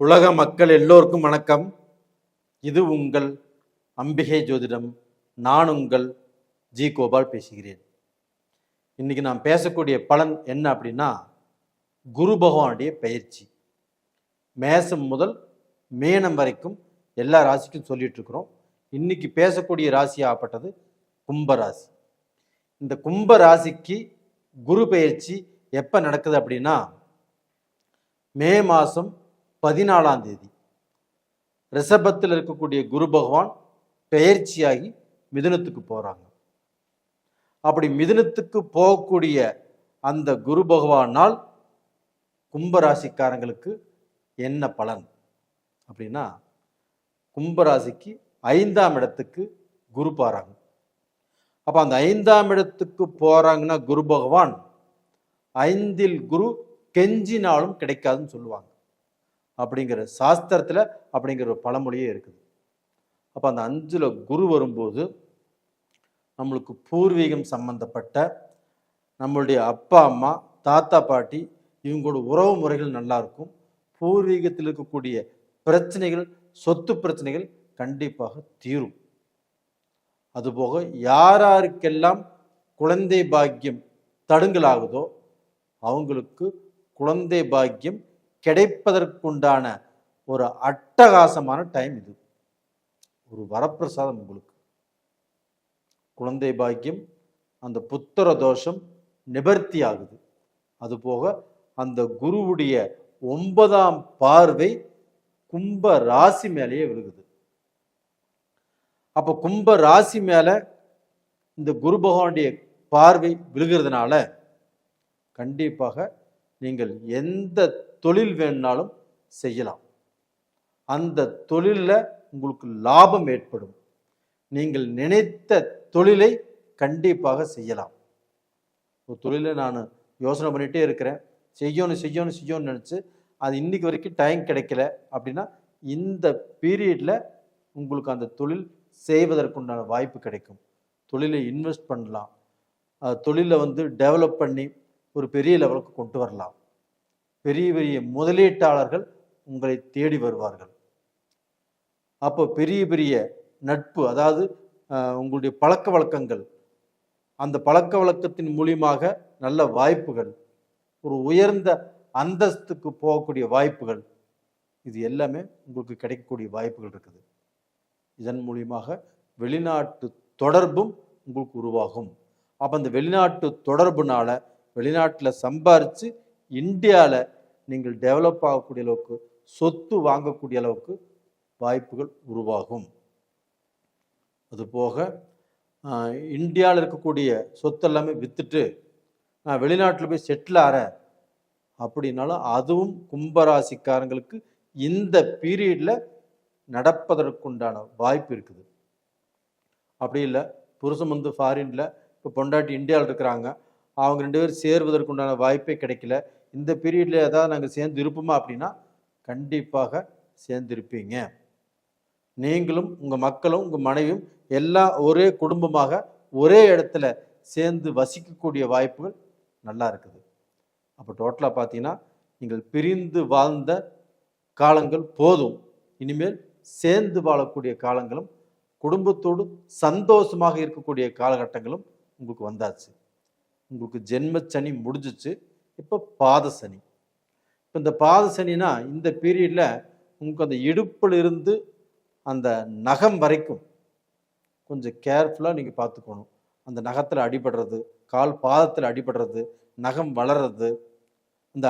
உலக மக்கள் எல்லோருக்கும் வணக்கம். இது உங்கள் அம்பிகை ஜோதிடம். நான் உங்கள் ஜி கோபால் பேசுகிறேன். இன்னைக்கு நான் பேசக்கூடிய பலன் என்ன அப்படின்னா, குரு பகவானுடைய பயிற்சி மேசம் முதல் மேனம் வரைக்கும் எல்லா ராசிக்கும் சொல்லிட்டு இருக்கிறோம். இன்னைக்கு பேசக்கூடிய ராசியாகப்பட்டது கும்பராசி. இந்த கும்ப ராசிக்கு குரு பயிற்சி எப்போ நடக்குது அப்படின்னா, மே மாதம் 14ஆம் தேதி ரிஷபத்தில் இருக்கக்கூடிய குரு பகவான் பெயர்ச்சியாகி மிதுனத்துக்கு போறாங்க. அப்படி மிதுனத்துக்கு போகக்கூடிய அந்த குரு பகவானால் கும்பராசிக்காரங்களுக்கு என்ன பலன் அப்படின்னா, கும்பராசிக்கு 5ஆம் இடத்துக்கு குரு போறாங்க. அப்ப அந்த 5ஆம் இடத்துக்கு போறாங்கன்னா குரு பகவான் 5இல் குரு கெஞ்சினாலும் கிடைக்காதுன்னு சொல்லுவாங்க. அப்படிங்கிற சாஸ்திரத்தில் அப்படிங்கிற ஒரு பழமொழியே இருக்குது. அப்போ அந்த 5ல் குரு வரும்போது நம்மளுக்கு பூர்வீகம் சம்பந்தப்பட்ட நம்மளுடைய அப்பா அம்மா தாத்தா பாட்டி இவங்களோட உறவு முறைகள் நல்லா இருக்கும். பூர்வீகத்தில் இருக்கக்கூடிய பிரச்சனைகள், சொத்து பிரச்சனைகள் கண்டிப்பாக தீரும். அதுபோக யாருக்கெல்லாம் குழந்தை பாக்கியம் தடுங்கலாகுதோ அவங்களுக்கு குழந்தை பாக்கியம் கிடைப்பதற்குண்டான ஒரு அட்டகாசமான டைம் இது. ஒரு வரப்பிரசாதம் உங்களுக்கு. குழந்தை பாக்கியம், அந்த புத்திர தோஷம் நிவர்த்தி ஆகுது. அதுபோக அந்த குருவுடைய 9ஆம் பார்வை கும்ப ராசி மேலேயே விழுகுது. அப்ப கும்ப ராசி மேல இந்த குரு பகவானுடைய பார்வை விழுகிறதுனால கண்டிப்பாக நீங்கள் எந்த தொழில் வேணுனாலும் செய்யலாம். அந்த தொழிலில் உங்களுக்கு லாபம் ஏற்படும். நீங்கள் நினைத்த தொழிலை கண்டிப்பாக செய்யலாம். ஒரு தொழிலை நான் யோசனை பண்ணிகிட்டே இருக்கிறேன், செய்யணும்னு நினச்சி அது இன்னைக்கு வரைக்கும் டைம் கிடைக்கல அப்படின்னா, இந்த பீரியடில் உங்களுக்கு அந்த தொழில் செய்வதற்குண்டான வாய்ப்பு கிடைக்கும். தொழிலை இன்வெஸ்ட் பண்ணலாம். தொழிலை டெவலப் பண்ணி ஒரு பெரிய லெவலுக்கு கொண்டு வரலாம். பெரிய பெரிய முதலீட்டாளர்கள் உங்களை தேடி வருவார்கள். அப்போ பெரிய பெரிய நட்பு, அதாவது உங்களுடைய பழக்க வழக்கங்கள், அந்த பழக்க வழக்கத்தின் மூலியமாக நல்ல வாய்ப்புகள், ஒரு உயர்ந்த அந்தஸ்துக்கு போகக்கூடிய வாய்ப்புகள், இது எல்லாமே உங்களுக்கு கிடைக்கக்கூடிய வாய்ப்புகள் இருக்குது. இதன் மூலியமாக வெளிநாட்டு தொடர்பும் உங்களுக்கு உருவாகும். அப்போ அந்த வெளிநாட்டு தொடர்புனால வெளிநாட்டில் சம்பாரித்து இந்தியாவில் நீங்கள் டெவலப் ஆகக்கூடிய அளவுக்கு, சொத்து வாங்கக்கூடிய அளவுக்கு வாய்ப்புகள் உருவாகும். அதுபோக இந்தியாவில் இருக்கக்கூடிய சொத்து எல்லாமே விற்றுட்டு நான் வெளிநாட்டில் போய் செட்டில் ஆகிறேன் அப்படின்னாலும் அதுவும் கும்பராசிக்காரங்களுக்கு இந்த பீரியடில் நடப்பதற்குண்டான வாய்ப்பு இருக்குது. அப்படி இல்லை, புருஷன் ஃபாரின்ல, இப்போ பொண்டாட்டி இந்தியாவில் இருக்கிறாங்க, அவங்க 2 பேரும் சேருவதற்குண்டான வாய்ப்பே கிடைக்கல, இந்த பீரியடில் ஏதாவது நாங்கள் சேர்ந்து இருப்போமா அப்படின்னா கண்டிப்பாக சேர்ந்திருப்பீங்க. நீங்களும் உங்கள் மக்களும் உங்கள் மனைவியும் எல்லாம் ஒரே குடும்பமாக ஒரே இடத்துல சேர்ந்து வசிக்கக்கூடிய வாய்ப்புகள் நல்லா இருக்குது. அப்போ டோட்டலாக பார்த்தீங்கன்னா, நீங்கள் பிரிந்து வாழ்ந்த காலங்கள் போதும். இனிமேல் சேர்ந்து வாழக்கூடிய காலங்களும் குடும்பத்தோடு சந்தோஷமாக இருக்கக்கூடிய காலகட்டங்களும் உங்களுக்கு வந்தாச்சு. உங்களுக்கு ஜென்ம சனி முடிஞ்சிச்சு, இப்போ பாத சனி. இப்போ இந்த பாத சனினா இந்த பீரியடில் உங்களுக்கு அந்த இடுப்பில் இருந்து அந்த நகம் வரைக்கும் கொஞ்சம் கேர்ஃபுல்லாக நீங்கள் பார்த்துக்கணும். அந்த நகத்தில் அடிபடுறது, கால் பாதத்தில் அடிபடுறது, நகம் வளர்றது, இந்த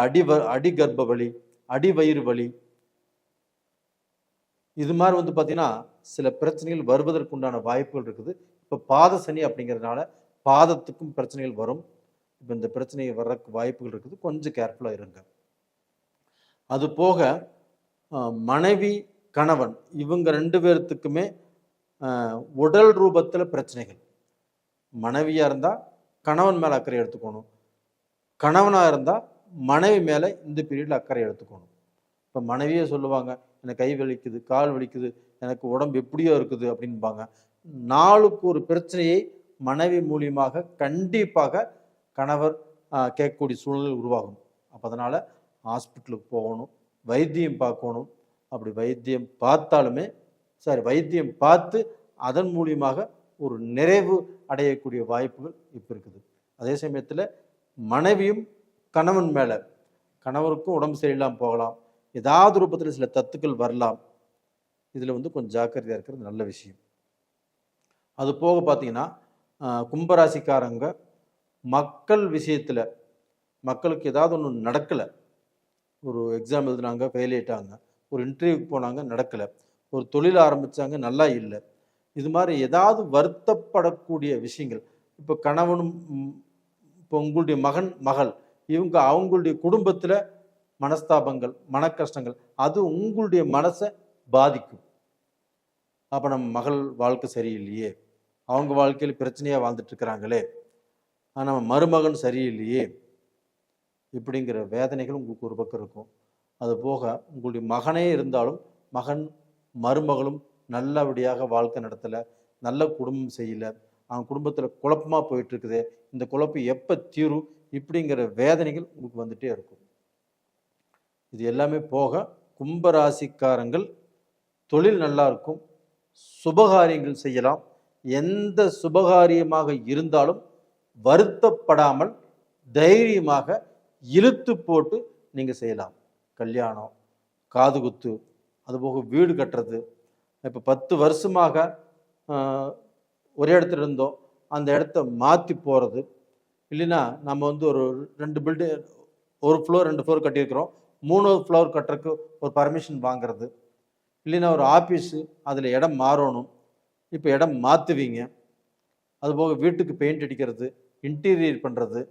அடி கர்ப்ப வலி, அடி வயிறு வலி, இது மாதிரி பார்த்தீங்கன்னா சில பிரச்சனைகள் வருவதற்குண்டான வாய்ப்புகள் இருக்குது. இப்போ பாத சனி அப்படிங்கிறதுனால பாதத்துக்கும் பிரச்சனைகள் வரும். இப்போ இந்த பிரச்சனைகள் வர்றதுக்கு வாய்ப்புகள் இருக்குது. கொஞ்சம் கேர்ஃபுல்லாக இருங்க. அது போக மனைவி கணவன் இவங்க 2 பேர்த்துக்குமே உடல் ரூபத்தில் பிரச்சனைகள். மனைவியாக இருந்தால் கணவன் மேலே அக்கறை எடுத்துக்கணும், கணவனாக இருந்தால் மனைவி மேலே இந்த பீரியடில் அக்கறை எடுத்துக்கணும். இப்போ மனைவியே சொல்லுவாங்க, எனக்கு கை வலிக்குது, கால் வலிக்குது, எனக்கு உடம்பு எப்படியோ இருக்குது அப்படின்பாங்க. நாளுக்கு ஒரு பிரச்சனையை மனைவி மூலியமாக கண்டிப்பாக கணவர் கேட்கக்கூடிய சூழ்நிலை உருவாகும். அப்போ அதனால் ஹாஸ்பிட்டலுக்கு போகணும், வைத்தியம் பார்க்கணும். அப்படி வைத்தியம் பார்த்தாலுமே வைத்தியம் பார்த்து அதன் மூலியமாக ஒரு நிறைவு அடையக்கூடிய வாய்ப்புகள் இப்போ இருக்குது. அதே சமயத்தில் மனைவியும் கணவன் மேலே, கணவருக்கும் உடம்பு சரியில்லாமல் போகலாம், ஏதாவது ரூபத்தில் சில தத்துக்கள் வரலாம். இதில் வந்து கொஞ்சம் ஜாக்கிரதையாக இருக்கிறது நல்ல விஷயம். அது போக பார்த்தீங்கன்னா கும்பராசிக்காரங்க மக்கள் விஷயத்தில், மக்களுக்கு ஏதாவது ஒன்று நடக்கலை, ஒரு எக்ஸாம் எழுதுனாங்க ஃபெயில் ஆயிட்டாங்க, ஒரு இன்டர்வியூக்கு போனாங்க நடக்கலை, ஒரு தொழில் ஆரம்பித்தாங்க நல்லா இல்லை, இது மாதிரி ஏதாவது வருத்தப்படக்கூடிய விஷயங்கள், இப்போ கணவனும் இப்போ உங்களுடைய மகன் மகள் இவங்க அவங்களுடைய குடும்பத்தில் மனஸ்தாபங்கள் மன கஷ்டங்கள், அது உங்களுடைய மனசை பாதிக்கும். அப்போ நம்ம மகள் வாழ்க்கை சரியில்லையே, அவங்க வாழ்க்கையில் பிரச்சனையாக வாழ்ந்துட்டு இருக்கிறாங்களே, நம்ம மருமகன் சரியில்லையே, இப்படிங்கிற வேதனைகள் உங்களுக்கு ஒரு பக்கம் இருக்கும். அது போக உங்களுடைய மகனே இருந்தாலும் மகன் மருமகளும் நல்லபடியாக வாழ்க்கை நடத்தலை, நல்ல குடும்பம் செய்யலை, அவன் குடும்பத்தில் குழப்பமாக போயிட்டு இருக்குது, இந்த குழப்பம் எப்போ தீரும், இப்படிங்கிற வேதனைகள் உங்களுக்கு வந்துட்டே இருக்கும். இது எல்லாமே போக கும்பராசிக்காரங்கள் தொழில் நல்லா இருக்கும், சுபகாரியங்கள் செய்யலாம். எந்த சுபகாரியமாக இருந்தாலும் வருத்தப்படாமல் தைரியமாக இழுத்து போட்டு நீங்கள் செய்யலாம். கல்யாணம், காது குத்து, அதுபோக வீடு கட்டுறது. இப்போ 10 வருஷமாக ஒரே இடத்துல இருந்தோம், அந்த இடத்த மாற்றி போகிறது, இல்லைன்னா நம்ம வந்து ஒரு 2 பில்டிங், ஒரு ஃப்ளோர் 2 ஃப்ளோர் கட்டியிருக்கிறோம், 3வது ஃப்ளோர் கட்டுறதுக்கு ஒரு பர்மிஷன் வாங்கிறது, இல்லைன்னா ஒரு ஆஃபீஸு அதில் இடம் மாறணும், இப்போ இடம் மாற்றுவீங்க. அதுபோக வீட்டுக்கு பெயிண்ட் அடிக்கிறது, இன்டீரியர் பண்ணுறது,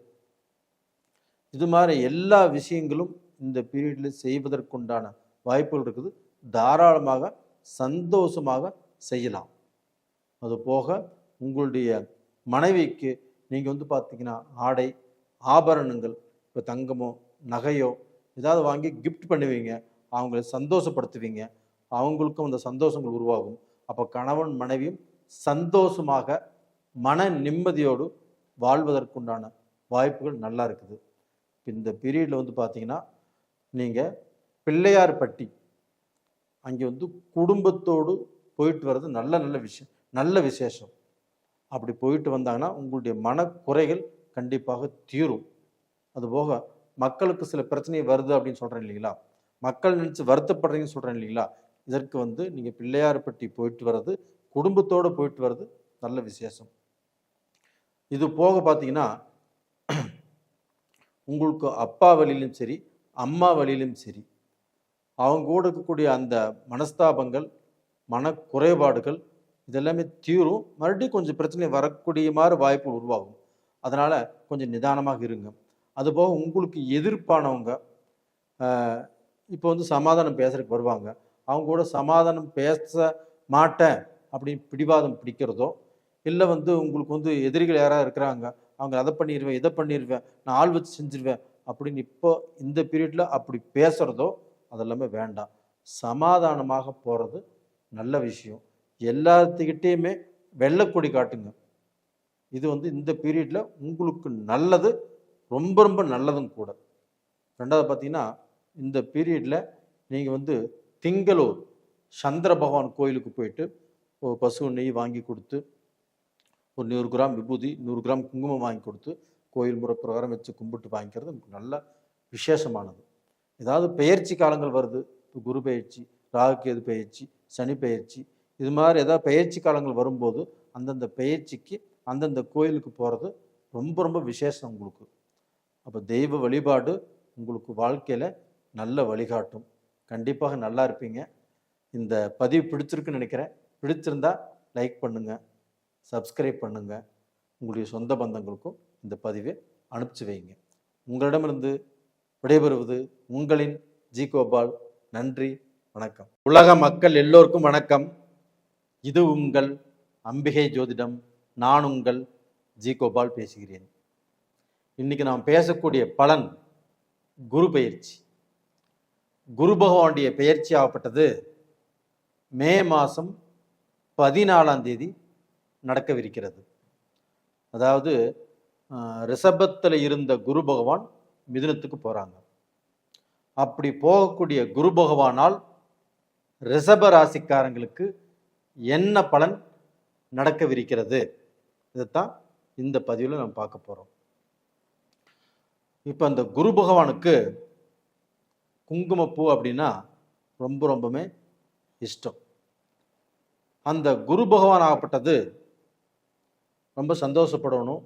இது மாதிரி எல்லா விஷயங்களும் இந்த பீரியடில் செய்வதற்குண்டான வாய்ப்புகள் இருக்குது. தாராளமாக சந்தோஷமாக செய்யலாம். அது போக உங்களுடைய மனைவிக்கு நீங்கள் வந்து பார்த்தீங்கன்னா ஆடை ஆபரணங்கள், இப்போ தங்கமோ நகையோ ஏதாவது வாங்கி கிஃப்ட் பண்ணுவீங்க, அவங்கள சந்தோஷப்படுத்துவீங்க, அவங்களுக்கும் அந்த சந்தோஷங்கள் உருவாகும். அப்போ கணவன் மனைவியும் சந்தோஷமாக மன நிம்மதியோடு வாழ்வதற்குண்டான வாய்ப்புகள் நல்லா இருக்குது. இந்த பீரியடில் வந்து பார்த்தீங்கன்னா நீங்கள் பிள்ளையார்பட்டி அங்கே வந்து குடும்பத்தோடு போயிட்டு வர்றது நல்ல விசேஷம். அப்படி போயிட்டு வந்தாங்கன்னா உங்களுடைய மனக்குறைகள் கண்டிப்பாக தீரும். அதுபோக மக்களுக்கு சில பிரச்சனை வருது அப்படின்னு சொல்கிறேன் இல்லைங்களா, மக்கள் நினச்சி வருத்தப்படுறீங்கன்னு சொல்கிறேன் இல்லைங்களா, இதற்கு வந்து நீங்கள் பிள்ளையார்பட்டி போயிட்டு வர்றது, குடும்பத்தோடு போயிட்டு வர்றது நல்ல விசேஷம். இது போக பார்த்தீங்கன்னா உங்களுக்கு அப்பா வழியிலும் சரி அம்மா வழியிலும் சரி அவங்க கூட இருக்கக்கூடிய அந்த மனஸ்தாபங்கள் மனக்குறைபாடுகள் இதெல்லாமே தீரும். மறுபடியும் கொஞ்சம் பிரச்சனை வரக்கூடிய மாதிரி வாய்ப்பு உருவாகும். அதனால் கொஞ்சம் நிதானமாக இருங்க. அதுபோக உங்களுக்கு எதிர்ப்பானவங்க இப்போ வந்து சமாதானம் பேசுறதுக்கு வருவாங்க, அவங்க கூட சமாதானம் பேச மாட்டேன் அப்படின்னு பிடிவாதம் பிடிக்கிறதோ, இல்லை வந்து உங்களுக்கு வந்து எதிரிகள் யாராவது இருக்கிறாங்க, அவங்க அதை பண்ணிடுவேன் இதை பண்ணிடுவேன் நான் ஆள் வச்சு செஞ்சிருவேன் அப்படின்னு இப்போ இந்த பீரியடில் அப்படி பேசுகிறதோ அதெல்லாமே வேண்டாம். சமாதானமாக போகிறது நல்ல விஷயம். எல்லாத்துக்கிட்டேயுமே வெள்ளைக்கொடி காட்டுங்க. இது வந்து இந்த பீரியடில் உங்களுக்கு நல்லது, ரொம்ப ரொம்ப நல்லதும் கூட. ரெண்டாவது பார்த்தீங்கன்னா இந்த பீரியடில் நீங்கள் வந்து திங்களூர் சந்திர பகவான் கோயிலுக்கு போயிட்டு ஒரு பசு நெய் வாங்கி கொடுத்து, ஒரு 100 கிராம் விபூதி 100 கிராம் குங்குமம் வாங்கி கொடுத்து கோயில் முறை பிரகாரம் வச்சு கும்பிட்டு வாங்கிக்கிறது நல்ல விசேஷமானது. ஏதாவது பெயர்ச்சி காலங்கள் வருது, இப்போ குரு பெயர்ச்சி, ராகுகேது பெயர்ச்சி, சனி பெயர்ச்சி, இது மாதிரி ஏதாவது பெயர்ச்சி காலங்கள் வரும்போது அந்தந்த பெயர்ச்சிக்கு அந்தந்த கோயிலுக்கு போகிறது ரொம்ப ரொம்ப விசேஷம் உங்களுக்கு. அப்போ தெய்வ வழிபாடு உங்களுக்கு வாழ்க்கையில் நல்ல வழிகாட்டும். கண்டிப்பாக நல்லா இருப்பீங்க. இந்த பதிவு பிடிச்சிருக்குன்னு நினைக்கிறேன். பிடிச்சிருந்தா லைக் பண்ணுங்கள், சப்ஸ்கிரைப் பண்ணுங்கள், உங்களுடைய சொந்த பந்தங்களுக்கும் இந்த பதிவை அனுப்பிச்சு வைங்க. உங்களிடமிருந்து விடைபெறுவது உங்களின் ஜி கோபால். நன்றி, வணக்கம். உலக மக்கள் எல்லோருக்கும் வணக்கம். இது உங்கள் அம்பிகை ஜோதிடம். நான் உங்கள் ஜி கோபால் பேசுகிறேன். இன்னைக்கு நாம் பேசக்கூடிய பலன் குரு பெயர்ச்சி. குரு பகவானுடைய பெயர்ச்சி ஆகப்பட்டது மே மாதம் 14ஆம் தேதி நடக்கவிருக்கிறது. அதாவது ரிஷபத்தில் இருந்த குரு பகவான் மிதுனத்துக்கு போகிறாங்க. அப்படி போகக்கூடிய குரு பகவானால் ரிஷப ராசிக்காரங்களுக்கு என்ன பலன் நடக்கவிருக்கிறது, இதைத்தான் இந்த பதிவில் நம்ம பார்க்க போகிறோம். இப்போ அந்த குரு பகவானுக்கு குங்குமப்பூ அப்படின்னா ரொம்பவுமே இஷ்டம். அந்த குரு பகவான் ஆகப்பட்டது ரொம்ப சந்தோஷப்படணும்.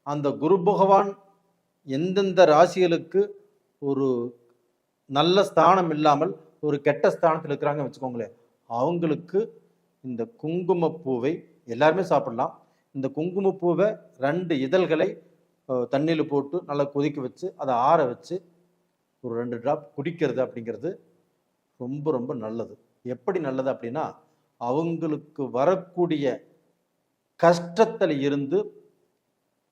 அந்த குரு பகவான் எந்தெந்த ராசிகளுக்கு ஒரு நல்ல ஸ்தானம் இல்லாமல் ஒரு கெட்ட ஸ்தானத்தில் இருக்கிறாங்க வச்சுக்கோங்களேன், அவங்களுக்கு இந்த குங்குமப்பூவை எல்லாருமே சாப்பிடலாம். இந்த குங்குமப்பூவை 2 இதழ்களை தண்ணியில் போட்டு நல்லா கொதிக்க வச்சு அதை ஆற வச்சு ஒரு 2 டிராப் குடிக்கிறது அப்படிங்கிறது ரொம்ப ரொம்ப நல்லது. எப்படி நல்லது அப்படின்னா, அவங்களுக்கு வரக்கூடிய கஷ்டத்தில் இருந்து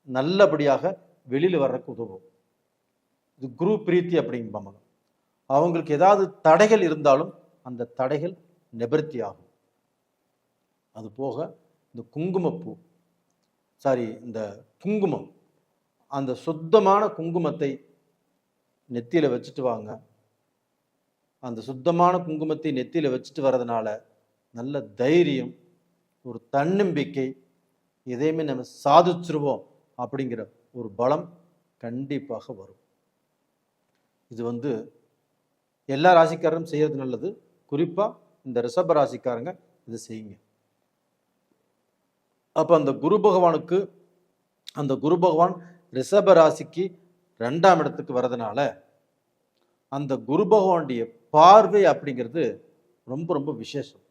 நல்லபடியாக வெளியில் வர்றதுக்கு உதவும். இது குரு பிரீத்தி அப்படிம்பாங்க. அவங்களுக்கு ஏதாவது தடைகள் இருந்தாலும் அந்த தடைகள் நிவர்த்தி ஆகும். அது போக இந்த குங்குமப்பூ இந்த குங்குமம், அந்த சுத்தமான குங்குமத்தை நெத்தியில் வச்சுட்டு வாங்க. அந்த சுத்தமான குங்குமத்தை நெத்தியில் வச்சுட்டு வர்றதுனால நல்ல தைரியம், ஒரு தன்னம்பிக்கை, எதையுமே நம்ம சாதிச்சிருவோம் அப்படிங்கிற ஒரு பலம் கண்டிப்பாக வரும். இது எல்லா ராசிக்காரரும் செய்யறது நல்லது. குறிப்பாக இந்த ரிஷப ராசிக்காரங்க இது செய்யுங்க. அப்போ அந்த குரு பகவான் ரிஷப ராசிக்கு 2ஆம் இடத்துக்கு வர்றதுனால அந்த குரு பகவானுடைய பார்வை அப்படிங்கிறது ரொம்ப ரொம்ப விசேஷம்.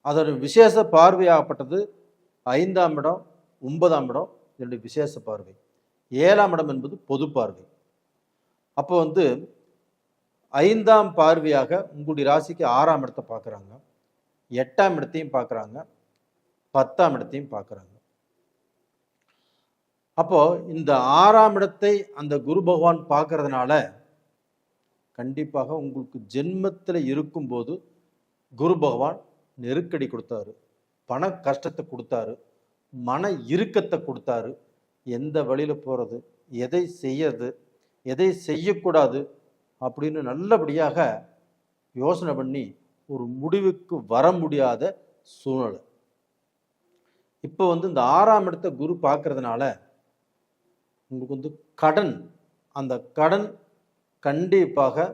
அதோட விசேஷ பார்வையாகப்பட்டது 5ஆம் இடம், 9ஆம் இடம், இதனுடைய விசேஷ பார்வை. 7ஆம் இடம் என்பது பொது பார்வை. அப்போ 5ஆம் பார்வையாக உங்களுடைய ராசிக்கு 6ஆம் இடத்தை பார்க்குறாங்க, 8ஆம் இடத்தையும் பார்க்குறாங்க, 10ஆம் இடத்தையும் பார்க்குறாங்க. அப்போ இந்த 6ஆம் இடத்தை அந்த குரு பகவான் பார்க்கறதுனால கண்டிப்பாக உங்களுக்கு ஜென்மத்தில் இருக்கும்போது குரு பகவான் நெருக்கடி கொடுத்தாரு, பண கஷ்டத்தை கொடுத்தாரு, மன இறுக்கத்தை கொடுத்தாரு. எந்த வழியில் போகிறது, எதை செய்யறது, எதை செய்யக்கூடாது அப்படின்னு நல்லபடியாக யோசனை பண்ணி ஒரு முடிவுக்கு வர முடியாத சூழ்நிலை. இப்போ இந்த 6ஆம் இடத்தை குரு பார்க்கறதுனால உங்களுக்கு கடன், அந்த கடன் கண்டிப்பாக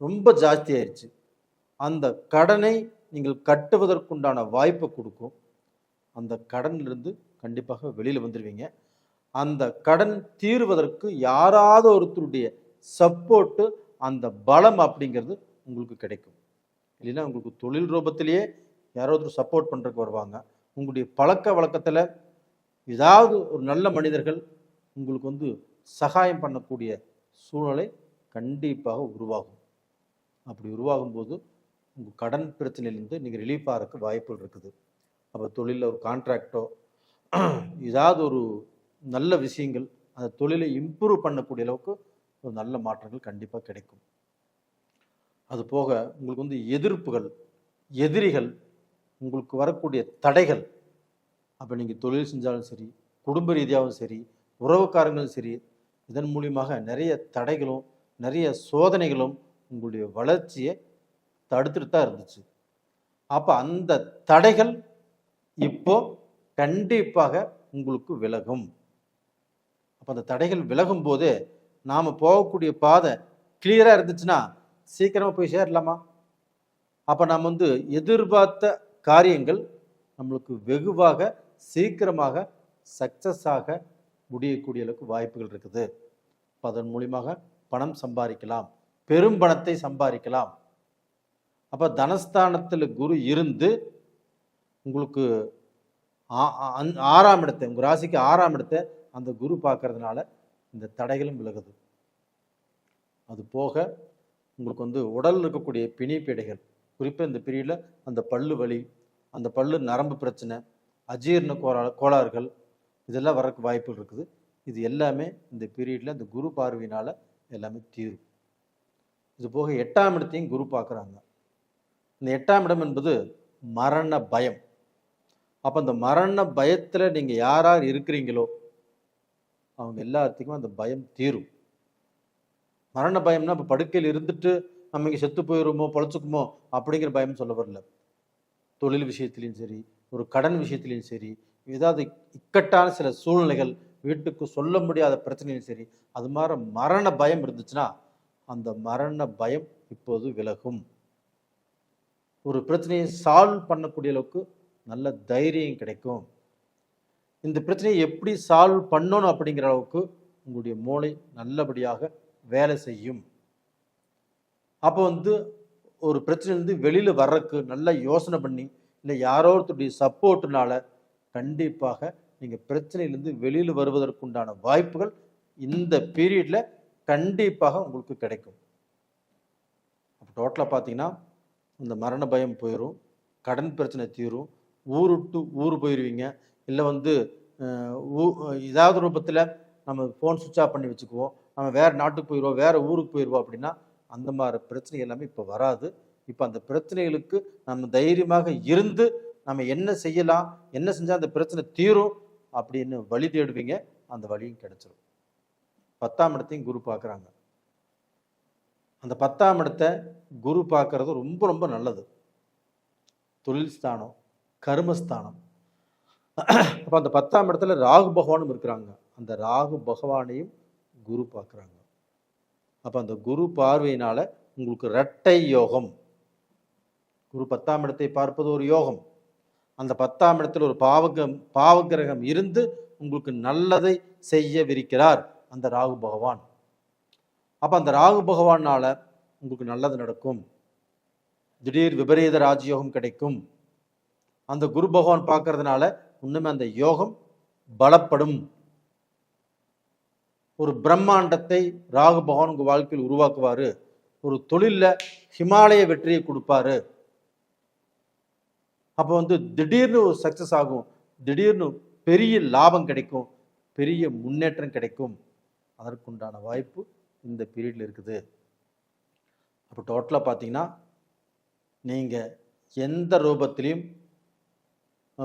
ரொம்ப ஜாஸ்தி ஆயிடுச்சு. அந்த கடனை நீங்கள் கட்டுவதற்குண்டான வாய்ப்பை கொடுக்கும். அந்த கடனிலிருந்து கண்டிப்பாக வெளியில் வந்துடுவீங்க. அந்த கடன் தீர்வதற்கு யாராவது ஒருத்தருடைய சப்போர்ட்டு, அந்த பலம் அப்படிங்கிறது உங்களுக்கு கிடைக்கும். இல்லைன்னா உங்களுக்கு தொழில் ரூபத்திலேயே யாரோ ஒருத்தர் சப்போர்ட் பண்ணுறதுக்கு வருவாங்க. உங்களுடைய பழக்க வழக்கத்தில் ஏதாவது ஒரு நல்ல மனிதர்கள் உங்களுக்கு சகாயம் பண்ணக்கூடிய சூழ்நிலை கண்டிப்பாக உருவாகும். அப்படி உருவாகும் போது உங்கள் கடன் பிரச்சனையிலேருந்து நீங்கள் ரிலீஃப் ஆகிறதுக்கு வாய்ப்புகள் இருக்குது. அப்போ தொழிலில் ஒரு கான்ட்ராக்டோ ஏதாவது ஒரு நல்ல விஷயங்கள் அந்த தொழிலை இம்ப்ரூவ் பண்ணக்கூடிய அளவுக்கு ஒரு நல்ல மாற்றங்கள் கண்டிப்பாக கிடைக்கும். அது போக உங்களுக்கு எதிர்ப்புகள், எதிரிகள், உங்களுக்கு வரக்கூடிய தடைகள், அப்போ நீங்கள் தொழில் செஞ்சாலும் சரி, குடும்ப ரீதியாகவும் சரி, உறவுக்காரங்களும் சரி, இதன் மூலியமாக நிறைய தடைகளும் நிறைய சோதனைகளும் உங்களுடைய வளர்ச்சியை தடுத்துட்டு தான் இருந்துச்சு. அப்போ அந்த தடைகள் இப்போ கண்டிப்பாக உங்களுக்கு விலகும். அப்போ அந்த தடைகள் விலகும் போதே நாம் போகக்கூடிய பாதை கிளியராக இருந்துச்சுன்னா சீக்கிரமாக போய் சேரலாமா? அப்போ நாம் எதிர்பார்த்த காரியங்கள் நம்மளுக்கு வெகுவாக சீக்கிரமாக சக்சஸ் ஆக முடியக்கூடிய அளவுக்கு வாய்ப்புகள் இருக்குது. அதன் மூலியமாக பணம் சம்பாதிக்கலாம், பெரும் பணத்தை சம்பாதிக்கலாம். அப்போ தனஸ்தானத்தில் குரு இருந்து உங்களுக்கு 6ஆம் இடத்தை, உங்கள் ராசிக்கு 6ஆம் இடத்தை அந்த குரு பார்க்கறதுனால இந்த தடைகளும் விலகுது. அது போக உங்களுக்கு உடல் இருக்கக்கூடிய பிணிப்பீடைகள், குறிப்பாக இந்த பீரியடில் அந்த பல்லு வலி, அந்த பல்லு நரம்பு பிரச்சனை, அஜீரண கோளாறுகள், இதெல்லாம் வரக்கு வாய்ப்புகள் இருக்குது. இது எல்லாமே இந்த பீரியடில் இந்த குரு பார்வையினால் எல்லாமே தீரும். இது போக 8ஆம் இடத்தையும் குரு பார்க்குறாங்க. இந்த 8ஆம் இடம் என்பது மரண பயம். அப்போ அந்த மரண பயத்தில் நீங்கள் யார் யார் இருக்கிறீங்களோ அவங்க எல்லாத்துக்கும் அந்த பயம் தீரும். மரண பயம்னா இப்போ படுக்கையில் இருந்துட்டு நம்ம இங்கே செத்து போயிடுமோ பொழைச்சிக்குமோ அப்படிங்கிற பயம் சொல்ல வரல. தொழில் விஷயத்துலையும் சரி, ஒரு கடன் விஷயத்துலையும் சரி, ஏதாவது இக்கட்டான சில சூழ்நிலைகள், வீட்டுக்கு சொல்ல முடியாத பிரச்சனையும் சரி, அது மாதிரி மரண பயம் இருந்துச்சுன்னா அந்த மரண பயம் இப்போது விலகும். ஒரு பிரச்சனையை சால்வ் பண்ணக்கூடிய அளவுக்கு நல்ல தைரியம் கிடைக்கும். இந்த பிரச்சனையை எப்படி சால்வ் பண்ணணும் அப்படிங்கிற அளவுக்கு உங்களுடைய மூளை நல்லபடியாக வேலை செய்யும். அப்போ ஒரு பிரச்சனை வெளியில் வர்றதுக்கு நல்லா யோசனை பண்ணி, இல்லை யாரோ ஒருத்தருடைய சப்போர்ட்டுனால கண்டிப்பாக நீங்கள் பிரச்சனையிலேருந்து வெளியில் வருவதற்குண்டான வாய்ப்புகள் இந்த பீரியடில் கண்டிப்பாக உங்களுக்கு கிடைக்கும். அப்போ டோட்டலாக பார்த்தீங்கன்னா இந்த மரண பயம் போயிடும், கடன் பிரச்சனை தீரும், ஊர் விட்டு ஊர் போயிடுவீங்க. இல்லை ஏதாவது ரூபத்தில் நம்ம ஃபோன் சுவிட்ச் ஆஃப் பண்ணி வச்சுக்குவோம், நம்ம வேறு நாட்டுக்கு போயிடுவோம், வேறு ஊருக்கு போயிடுவோம். அப்படின்னா அந்த மாதிரி பிரச்சனை எல்லாமே இப்போ வராது. இப்போ அந்த பிரச்சனைகளுக்கு நம்ம தைரியமாக இருந்து நம்ம என்ன செய்யலாம், என்ன செஞ்சால் அந்த பிரச்சனை தீரும் அப்படின்னு வழி தேடுவீங்க. அந்த வழியும் கிடைச்சிடும். 10ஆம் இடத்தையும் குரு பார்க்குறாங்க. அந்த 10ஆம் இடத்தை குரு பார்க்கறது ரொம்ப ரொம்ப நல்லது. தொழில் ஸ்தானம், கர்மஸ்தானம். அப்போ அந்த 10ஆம் இடத்துல ராகு பகவானும் இருக்கிறாங்க. அந்த ராகு பகவானையும் குரு பார்க்குறாங்க. அப்போ அந்த குரு பார்வையினால உங்களுக்கு இரட்டை யோகம். குரு 10ஆம் இடத்தை பார்ப்பது ஒரு யோகம். அந்த 10ஆம் இடத்துல ஒரு பாவகிரகம் இருந்து உங்களுக்கு நல்லதை செய்யவிருக்கிறார் அந்த ராகு பகவான். அப்போ அந்த ராகு பகவானால உங்களுக்கு நல்லது நடக்கும். திடீர் விபரீத ராஜயோகம் கிடைக்கும். அந்த குரு பகவான் பார்க்கறதுனால இன்னுமே அந்த யோகம் பலப்படும். ஒரு பிரம்மாண்டத்தை ராகு பகவான் உங்க வாழ்க்கையில் உருவாக்குவாரு. ஒரு தொழில்ல ஹிமாலய வெற்றியை கொடுப்பாரு. அப்போ திடீர்னு ஒரு சக்சஸ் ஆகும், திடீர்னு பெரிய லாபம் கிடைக்கும், பெரிய முன்னேற்றம் கிடைக்கும். அதற்குண்டான வாய்ப்பு இந்த பீரியட்ல இருக்குது. அப்போ டோட்டலாக பார்த்தீங்கன்னா நீங்கள் எந்த ரூபத்திலையும்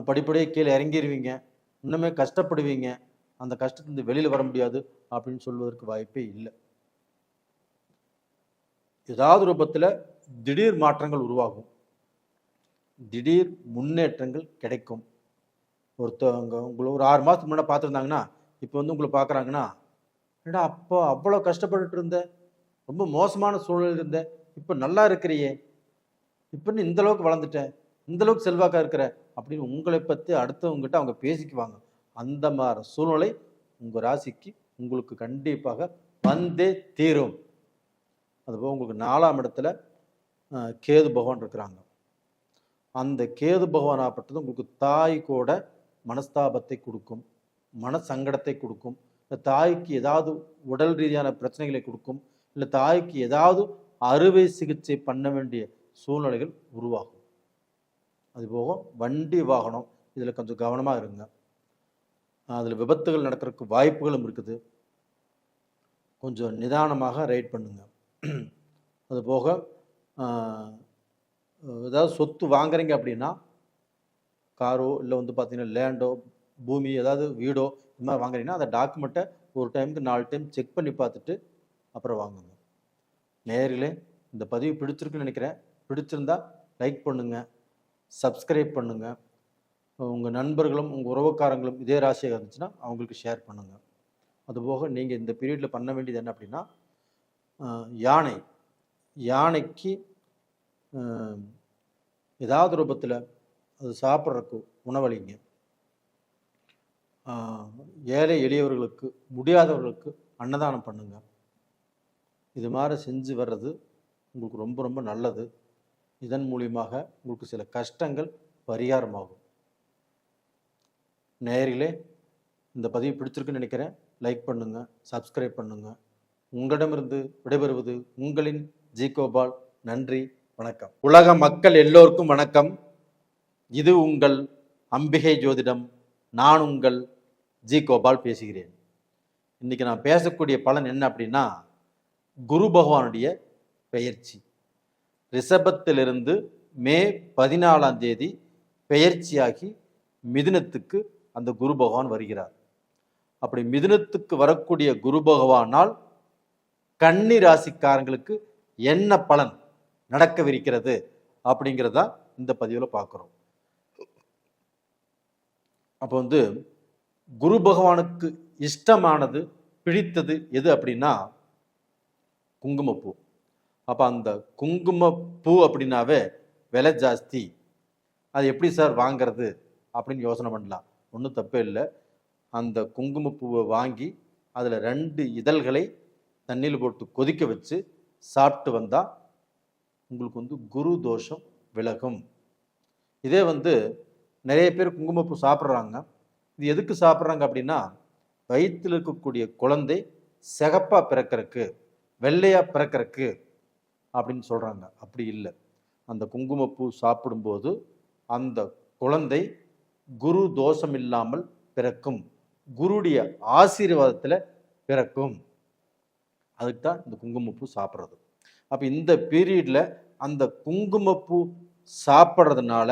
படிப்படியே கீழே இறங்கிடுவீங்க, இன்னுமே கஷ்டப்படுவீங்க, அந்த கஷ்டத்துலேருந்து வெளியில் வர முடியாது அப்படின்னு சொல்வதற்கு வாய்ப்பே இல்லை. ஏதாவது ரூபத்தில் திடீர் மாற்றங்கள் உருவாகும், திடீர் முன்னேற்றங்கள் கிடைக்கும். ஒருத்தவங்க உங்களை ஒரு 6 மாதத்துக்கு முன்னாடி பார்த்துருந்தாங்கன்னா இப்போ உங்களை பார்க்குறாங்கன்னா, ஏடா அப்போ அவ்வளோ கஷ்டப்பட்டுட்டு இருந்தேன், ரொம்ப மோசமான சூழ்நிலை இருந்தேன், இப்போ நல்லா இருக்கிறியே, இப்போ இந்த அளவுக்கு வளர்ந்துட்டேன், இந்த அளவுக்கு செல்வாக்காக இருக்கிற அப்படின்னு உங்களை பற்றி அடுத்தவங்ககிட்ட அவங்க பேசிக்குவாங்க. அந்த மாதிரி சூழ்நிலை உங்கள் ராசிக்கு உங்களுக்கு கண்டிப்பாக வந்தே தீரும். அதுபோல் உங்களுக்கு 4ஆம் இடத்துல கேது பகவான் இருக்கிறாங்க. அந்த கேது பகவான் ஆப்பட்டது உங்களுக்கு தாய் கூட மனஸ்தாபத்தை கொடுக்கும், மன சங்கடத்தை கொடுக்கும். இந்த தாய்க்கு ஏதாவது உடல் ரீதியான பிரச்சனைகளை கொடுக்கும், இல்லை தாய்க்கு ஏதாவது அறுவை சிகிச்சை பண்ண வேண்டிய சூழ்நிலைகள் உருவாகும். அதுபோக வண்டி வாகனம் இதில் கொஞ்சம் கவனமாக இருங்க. அதில் விபத்துகள் நடக்கிறதுக்கு வாய்ப்புகளும் இருக்குது. கொஞ்சம் நிதானமாக ரைட் பண்ணுங்க. அதுபோக ஏதாவது சொத்து வாங்குறீங்க அப்படின்னா, காரோ இல்லை பார்த்தீங்கன்னா லேண்டோ, பூமி, ஏதாவது வீடோ இந்த மாதிரி வாங்குறீங்கன்னா அந்த டாக்குமெண்ட்டை ஒரு டைமுக்கு 4 டைம் செக் பண்ணி பார்த்துட்டு அப்புறம் வாங்குங்க. நேரிலே இந்த பதிவு பிடிச்சிருக்குன்னு நினைக்கிறேன். பிடிச்சிருந்தா லைக் பண்ணுங்கள், சப்ஸ்கிரைப் பண்ணுங்கள். உங்கள் நண்பர்களும் உங்கள் உறவுக்காரங்களும் இதே ராசியாக இருந்துச்சுன்னா அவங்களுக்கு ஷேர் பண்ணுங்கள். அதுபோக நீங்கள் இந்த பீரியடில் பண்ண வேண்டியது என்ன அப்படின்னா, யானைக்கு ஏதாவது ரூபத்தில் அது சாப்பிட்றதுக்கு உணவளிங்க. ஏழை எளியவர்களுக்கு, முடியாதவர்களுக்கு அன்னதானம் பண்ணுங்க. இது மாதிரி செஞ்சு வர்றது உங்களுக்கு ரொம்ப ரொம்ப நல்லது. இதன் மூலியமாக உங்களுக்கு சில கஷ்டங்கள் பரிகாரமாகும். நேயர்களே, இந்த பதிவு பிடிச்சிருக்குன்னு நினைக்கிறேன். லைக் பண்ணுங்க, சப்ஸ்கிரைப் பண்ணுங்க. உங்களிடமிருந்து விடைபெறுவது உங்களின் ஜி கோபால். நன்றி, வணக்கம். உலக மக்கள் எல்லோருக்கும் வணக்கம். இது உங்கள் அம்பிகை ஜோதிடம். நான் உங்கள் ஜி கோபால் பேசுகிறேன். இன்னைக்கு நான் பேசக்கூடிய பலன் என்ன அப்படின்னா, குரு பகவானுடைய பெயர்ச்சி. ரிஷபத்திலிருந்து மே 14ஆம் தேதி பெயர்ச்சியாகி மிதுனத்துக்கு அந்த குரு பகவான் வருகிறார். அப்படி மிதுனத்துக்கு வரக்கூடிய குரு பகவானால் கன்னி ராசிக்காரங்களுக்கு என்ன பலன் நடக்கவிருக்கிறது அப்படிங்கிறதா இந்த பதிவில் பார்க்குறோம். அப்போ வந்து குரு பகவானுக்கு இஷ்டமானது, பிடித்தது எது அப்படின்னா குங்குமப்பூ. அப்போ அந்த குங்குமப்பூ அப்படின்னாவே விலை ஜாஸ்தி, அது எப்படி சார் வாங்கிறது அப்படின்னு யோசனை பண்ணலாம். ஒன்றும் தப்பே இல்லை. அந்த குங்குமப்பூவை வாங்கி அதில் 2 இதழ்களை தண்ணியில் போட்டு கொதிக்க வச்சு சாப்பிட்டு வந்தால் உங்களுக்கு வந்து குரு தோஷம் விலகும். இதே வந்து நிறைய பேர் குங்குமப்பூ சாப்பிட்றாங்க. இது எதுக்கு சாப்பிட்றாங்க அப்படின்னா, வயிற்றில் இருக்கக்கூடிய குழந்தை சிகப்பாக பிறக்கிறதுக்கு, வெள்ளையாக பிறக்கிறதுக்கு அப்படின்னு சொல்கிறாங்க. அப்படி இல்லை. அந்த குங்குமப்பூ சாப்பிடும்போது அந்த குழந்தை குரு தோஷம் இல்லாமல் பிறக்கும், குருடைய ஆசீர்வாதத்தில் பிறக்கும். அதுக்கு தான் இந்த குங்குமப்பூ சாப்பிட்றது. அப்போ இந்த பீரியடில் அந்த குங்குமப்பூ சாப்பிட்றதுனால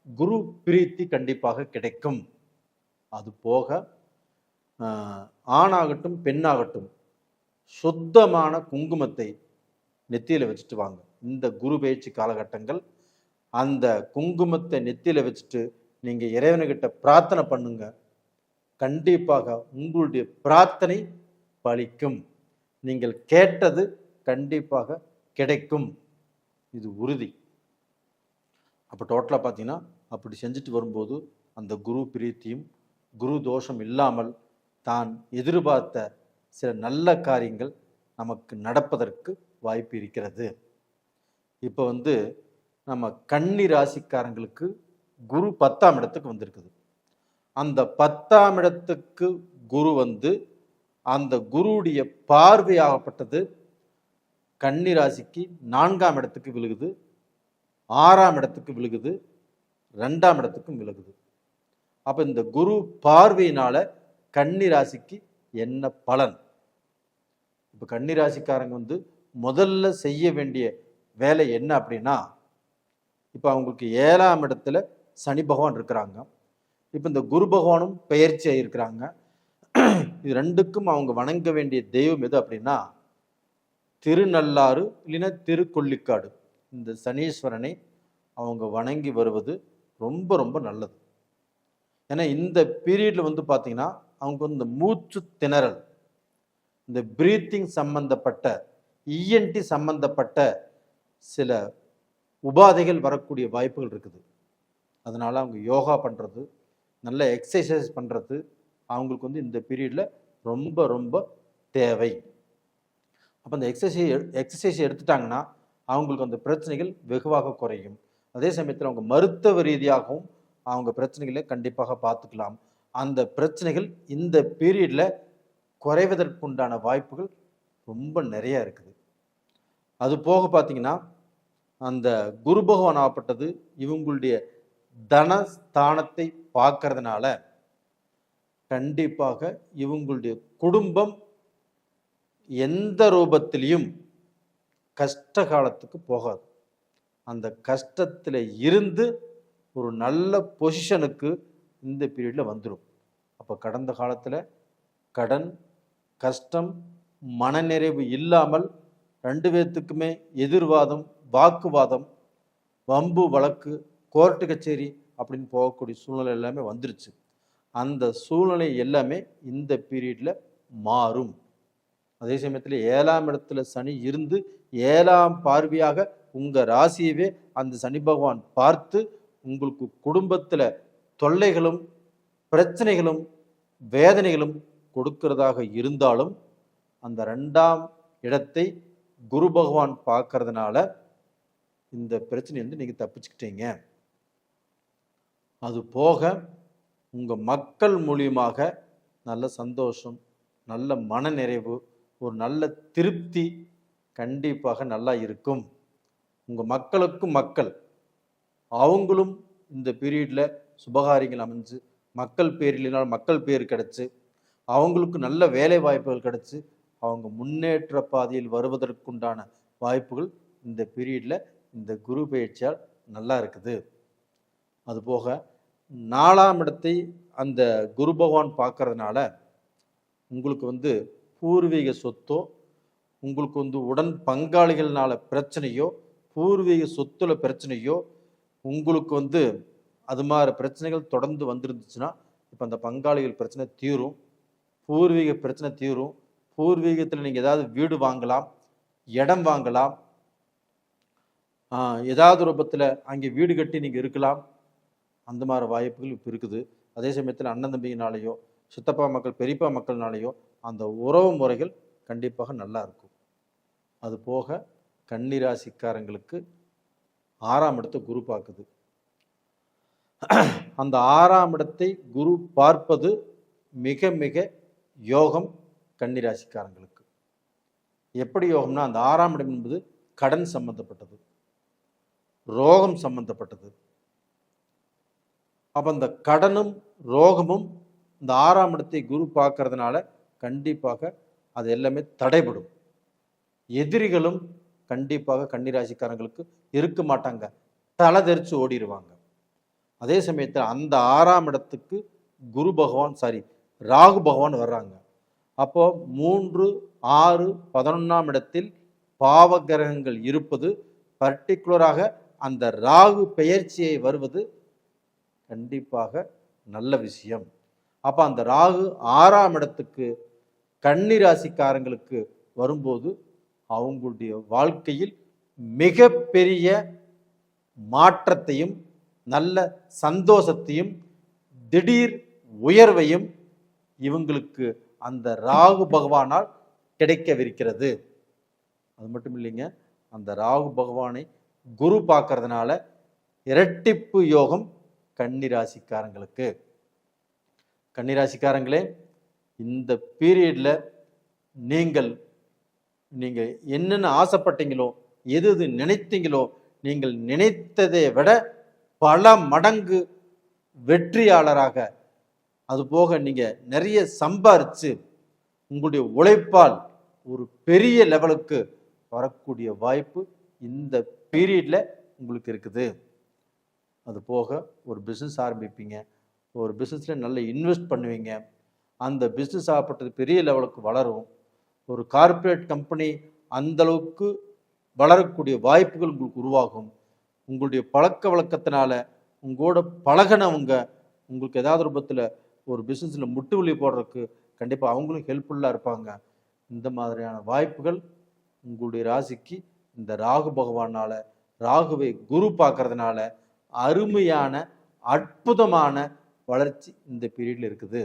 குரு பிரீத்தி கண்டிப்பாக கிடைக்கும். அது போக ஆணாகட்டும் பெண்ணாகட்டும் சுத்தமான குங்குமத்தை நெத்தியில் வச்சுட்டு வாங்க. இந்த குரு பயிற்சி காலகட்டங்கள் அந்த குங்குமத்தை நெத்தியில் வச்சுட்டு நீங்கள் இறைவனுக்கிட்ட பிரார்த்தனை பண்ணுங்க. கண்டிப்பாக உங்களுடைய பிரார்த்தனை பலிக்கும். நீங்கள் கேட்டது கண்டிப்பாக கிடைக்கும். இது உறுதி. அப்போ டோட்டலாக பார்த்தீங்கன்னா அப்படி செஞ்சுட்டு வரும்போது அந்த குரு பிரீத்தியும் குரு தோஷம் இல்லாமல் தான் எதிர்பார்த்த சில நல்ல காரியங்கள் நமக்கு நடப்பதற்கு வாய்ப்பு இருக்கிறது. இப்போ வந்து நம்ம கன்னி ராசிக்காரங்களுக்கு குரு 10ஆம் இடத்துக்கு வந்திருக்குது. அந்த 10ஆம் இடத்துக்கு குரு வந்து அந்த குருவுடைய பார்வையாகப்பட்டது கன்னி ராசிக்கு 4ஆம் இடத்துக்கு விழுகுது, 6ஆம் இடத்துக்கு விழுகுது, 2ஆம் இடத்துக்கும் விழுகுது. அப்போ இந்த குரு பார்வையினால கன்னி ராசிக்கு என்ன பலன்? இப்போ கன்னி ராசிக்காரங்க வந்து முதல்ல செய்ய வேண்டிய வேலை என்ன அப்படின்னா, இப்போ அவங்களுக்கு 7ஆம் இடத்துல சனி பகவான் இருக்கிறாங்க. இப்போ இந்த குரு பகவானும் பெயர்ச்சியாக இருக்கிறாங்க. இது 2க்கும் அவங்க வணங்க வேண்டிய தெய்வம் எது அப்படின்னா திருநள்ளாறு இல்லைன்னா திருக்கொள்ளிக்காடு. இந்த சனீஸ்வரனை அவங்க வணங்கி வருவது ரொம்ப ரொம்ப நல்லது. ஏன்னா இந்த பீரியடில் வந்து பார்த்தீங்கன்னா அவங்க வந்து இந்த மூச்சு திணறல், இந்த பிரீத்திங் சம்பந்தப்பட்ட இஎன்டி சம்பந்தப்பட்ட சில உபாதைகள் வரக்கூடிய வாய்ப்புகள் இருக்குது. அதனால் அவங்க யோகா பண்ணுறது, நல்ல எக்ஸசைஸ் பண்ணுறது அவங்களுக்கு வந்து இந்த பீரியடில் ரொம்ப ரொம்ப தேவை. அப்போ அந்த எக்ஸசைஸ் எடுத்துட்டாங்கன்னா அவங்களுக்கு அந்த பிரச்சனைகள் வெகுவாக குறையும். அதே சமயத்தில் அவங்க மருத்துவ ரீதியாகவும் அவங்க பிரச்சனைகளை கண்டிப்பாக பார்த்துக்கலாம். அந்த பிரச்சனைகள் இந்த பீரியடில் குறைவதற்குண்டான வாய்ப்புகள் ரொம்ப நிறையா இருக்குது. அது போக பார்த்தீங்கன்னா அந்த குரு பகவான் ஆகப்பட்டது இவங்களுடைய தனஸ்தானத்தை பார்க்கறதுனால கண்டிப்பாக இவங்களுடைய குடும்பம் எந்த ரூபத்திலையும் கஷ்ட காலத்துக்கு போகாது. அந்த கஷ்டத்தில் இருந்து ஒரு நல்ல பொசிஷனுக்கு இந்த பீரியடில் வந்துடும். அப்போ கடந்த காலத்தில் கடன், கஷ்டம், மனநிறைவு இல்லாமல் 2 பேர்த்துக்குமே எதிர்வாதம், வாக்குவாதம், வம்பு வழக்கு, கோர்ட்டு கச்சேரி அப்படின்னு போகக்கூடிய சூழ்நிலை எல்லாமே வந்துருச்சு. அந்த சூழ்நிலை எல்லாமே இந்த பீரியடில் மாறும். அதே சமயத்தில் 7ஆம் இடத்துல சனி இருந்து 7ஆம் பார்வையாக உங்கள் ராசியவே அந்த சனி பகவான் பார்த்து உங்களுக்கு குடும்பத்தில் தொல்லைகளும் பிரச்சனைகளும் வேதனைகளும் கொடுக்கிறதாக இருந்தாலும் அந்த 2ஆம் இடத்தை குரு பகவான் பார்க்கறதுனால இந்த பிரச்சனையிலிருந்து நீங்கள் தப்பிச்சுக்கிட்டீங்க. அது போக உங்கள் மக்கள் மூலியமாக நல்ல சந்தோஷம், நல்ல மனநிறைவு, ஒரு நல்ல திருப்தி கண்டிப்பாக நல்லா இருக்கும். உங்கள் மக்களுக்கும் மக்கள் அவங்களும் இந்த பீரியடில் சுபகாரியங்கள் அமைஞ்சு மக்கள் பேர் இல்லைனாலும் மக்கள் பேர் கிடச்சி அவங்களுக்கு நல்ல வேலை வாய்ப்புகள் கிடச்சி அவங்க முன்னேற்ற பாதையில் வருவதற்குண்டான வாய்ப்புகள் இந்த பீரியடில் இந்த குரு பயிற்சியால் நல்லா இருக்குது. அதுபோக 4ஆம் இடத்தை அந்த குரு பகவான் பார்க்கறதுனால உங்களுக்கு வந்து பூர்வீக சொத்தோ உங்களுக்கு உடன் பங்காளிகள்னால பிரச்சனையோ, பூர்வீக சொத்துல பிரச்சனையோ, உங்களுக்கு அது மாதிரி பிரச்சனைகள் தொடர்ந்து வந்திருந்துச்சுன்னா, இப்போ அந்த பங்காளிகள் பிரச்சனை தீரும், பூர்வீக பிரச்சனை தீரும். பூர்வீகத்தில் நீங்கள் ஏதாவது வீடு வாங்கலாம், இடம் வாங்கலாம், ஏதாவது ரூபத்தில் அங்கே வீடு கட்டி நீங்கள் இருக்கலாம். அந்த மாதிரி வாய்ப்புகள் இப்போ இருக்குது. அதே சமயத்தில் அண்ணன் தம்பியினாலேயோ, சித்தப்பா மக்கள் பெரியப்பா மக்கள்னாலேயோ அந்த உறவு முறைகள் கண்டிப்பாக நல்லா இருக்கும். அது போக கன்னிராசிக்காரங்களுக்கு 6ஆம் இடத்தை குரு பார்க்குது. அந்த 6ஆம் இடத்தை குரு பார்ப்பது மிக மிக யோகம் கன்னிராசிக்காரங்களுக்கு. எப்படி யோகம்னா, அந்த 6ஆம் இடம் என்பது கடன் சம்பந்தப்பட்டது, ரோகம் சம்பந்தப்பட்டது. அப்போ அந்த கடனும் ரோகமும் இந்த 6ஆம் இடத்தை குரு பார்க்கறதுனால கண்டிப்பாக அது எல்லாமே தடைபடும். எதிரிகளும் கண்டிப்பாக கன்னிராசிக்காரங்களுக்கு இருக்க மாட்டாங்க, தலை தெரிச்சு ஓடிடுவாங்க. அதே சமயத்தில் அந்த 6ஆம் இடத்துக்கு ராகு பகவான் வர்றாங்க. அப்போ 3, 6, 11ஆம் இடத்தில் பாவ கிரகங்கள் இருப்பது, பர்டிகுலராக அந்த ராகு பெயர்ச்சியை வருவது கண்டிப்பாக நல்ல விஷயம். அப்போ அந்த ராகு 6ஆம் இடத்துக்கு கன்னிராசிக்காரங்களுக்கு வரும்போது அவங்களுடைய வாழ்க்கையில் மிகப்பெரிய மாற்றத்தையும் நல்ல சந்தோஷத்தையும் திடீர் உயர்வையும் இவங்களுக்கு அந்த ராகு பகவானால் கிடைக்கவிருக்கிறது. அது மட்டும் இல்லைங்க, அந்த ராகு பகவானை குரு பார்க்கறதுனால இரட்டிப்பு யோகம் கன்னிராசிக்காரங்களுக்கு. கன்னிராசிக்காரங்களே, இந்த பீரியட்ல நீங்கள் என்னென்ன ஆசைப்பட்டீங்களோ, எது நினைத்தீங்களோ, நீங்கள் நினைத்ததை விட பல மடங்கு வெற்றியாளராக, அதுபோக நீங்கள் நிறைய சம்பாரித்து உங்களுடைய உழைப்பால் ஒரு பெரிய லெவலுக்கு வரக்கூடிய வாய்ப்பு இந்த பீரியட்ல உங்களுக்கு இருக்குது. அது போக ஒரு பிஸ்னஸ் ஆரம்பிப்பீங்க, ஒரு பிஸ்னஸில் நல்ல இன்வெஸ்ட் பண்ணுவீங்க, அந்த பிஸ்னஸ் ஆகப்பட்டது பெரிய லெவலுக்கு வளரும். ஒரு கார்ப்பரேட் கம்பெனி அந்தளவுக்கு வளரக்கூடிய வாய்ப்புகள் உங்களுக்கு உருவாகும். உங்களுடைய பழக்க வழக்கத்தினால உங்களோட பழகினவங்க உங்களுக்கு ஏதாவது ரூபத்தில் ஒரு பிஸ்னஸில் முட்டு வலி போடுறதுக்கு கண்டிப்பாக அவங்களும் ஹெல்ப்ஃபுல்லாக இருப்பாங்க. இந்த மாதிரியான வாய்ப்புகள் உங்களுடைய ராசிக்கு இந்த ராகு பகவானால், ராகுவை குரு பார்க்கறதுனால அருமையான அற்புதமான வளர்ச்சி இந்த பீரியடில் இருக்குது.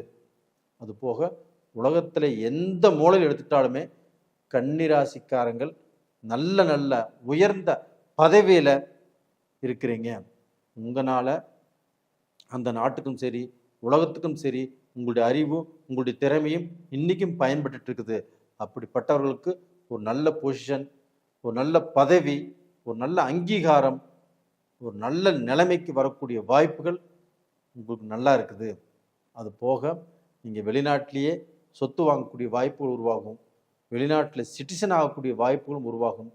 அது போக உலகத்தில் எந்த மூலையில் எடுத்துட்டாலுமே கன்னிராசிக்காரங்கள் நல்ல நல்ல உயர்ந்த பதவியில் இருக்கிறீங்க. உங்களால் அந்த நாட்டுக்கும் சரி உலகத்துக்கும் சரி உங்களுடைய அறிவும் உங்களுடைய திறமையும் இன்றைக்கும் பயன்பட்டு இருக்குது. அப்படிப்பட்டவர்களுக்கு ஒரு நல்ல பொசிஷன், ஒரு நல்ல பதவி, ஒரு நல்ல அங்கீகாரம், ஒரு நல்ல நிலைமைக்கு வரக்கூடிய வாய்ப்புகள் உங்களுக்கு நல்லா இருக்குது. அது போக நீங்கள் வெளிநாட்டிலேயே சொத்து வாங்கக்கூடிய வாய்ப்புகள் உருவாகும், வெளிநாட்டில் சிட்டிசன் ஆகக்கூடிய வாய்ப்புகளும் உருவாகும்.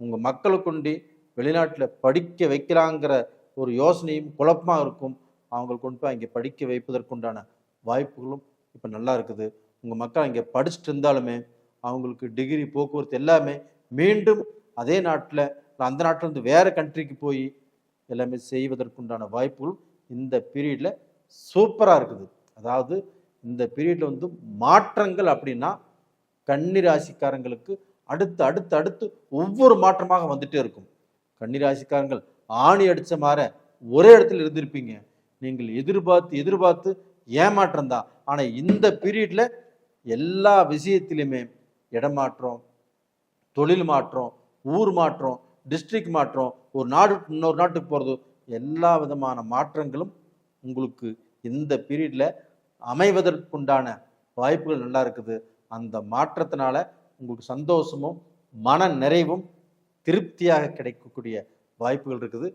உங்கள் மக்களை கொண்டு வெளிநாட்டில் படிக்க வைக்கலாங்கிற ஒரு யோசனையும் குழப்பமாக இருக்கும். அவங்களை கொண்டு போய் அங்கே படிக்க வைப்பதற்குண்டான வாய்ப்புகளும் இப்போ நல்லா இருக்குது. உங்கள் மக்கள் அங்கே படிச்சுட்டு இருந்தாலுமே அவங்களுக்கு டிகிரி, போக்குவரத்து எல்லாமே மீண்டும் அதே நாட்டில் அந்த நாட்டிலேருந்து வேறு கண்ட்ரிக்கு போய் எல்லாமே செய்வதற்குண்டான வாய்ப்புகளும் இந்த பீரியடில் சூப்பராக இருக்குது. அதாவது இந்த பீரியடில் மாற்றங்கள் அப்படின்னா கன்னிராசிக்காரங்களுக்கு அடுத்து அடுத்து அடுத்து ஒவ்வொரு மாற்றமாக வந்துட்டே இருக்கும். கன்னிராசிக்காரங்கள் ஆணி அடித்த மாதிரி ஒரே இடத்துல இருந்திருப்பீங்க. நீங்கள் எதிர்பார்த்து ஏமாற்றம் தான். ஆனால் இந்த பீரியட்ல எல்லா விஷயத்திலுமே இடமாற்றம், தொழில் மாற்றம், ஊர் மாற்றம், டிஸ்ட்ரிக்ட் மாற்றம், ஒரு நாடு இன்னொரு நாட்டுக்கு போகிறது, எல்லா விதமான மாற்றங்களும் உங்களுக்கு இந்த பீரியட்ல அமைவதற்குண்டான வாய்ப்புகள் நல்லா இருக்குது. அந்த மாற்றத்தினால உங்களுக்கு சந்தோஷமும் மன நிறைவும் திருப்தியாக கிடைக்கக்கூடிய வாய்ப்புகள் இருக்குது.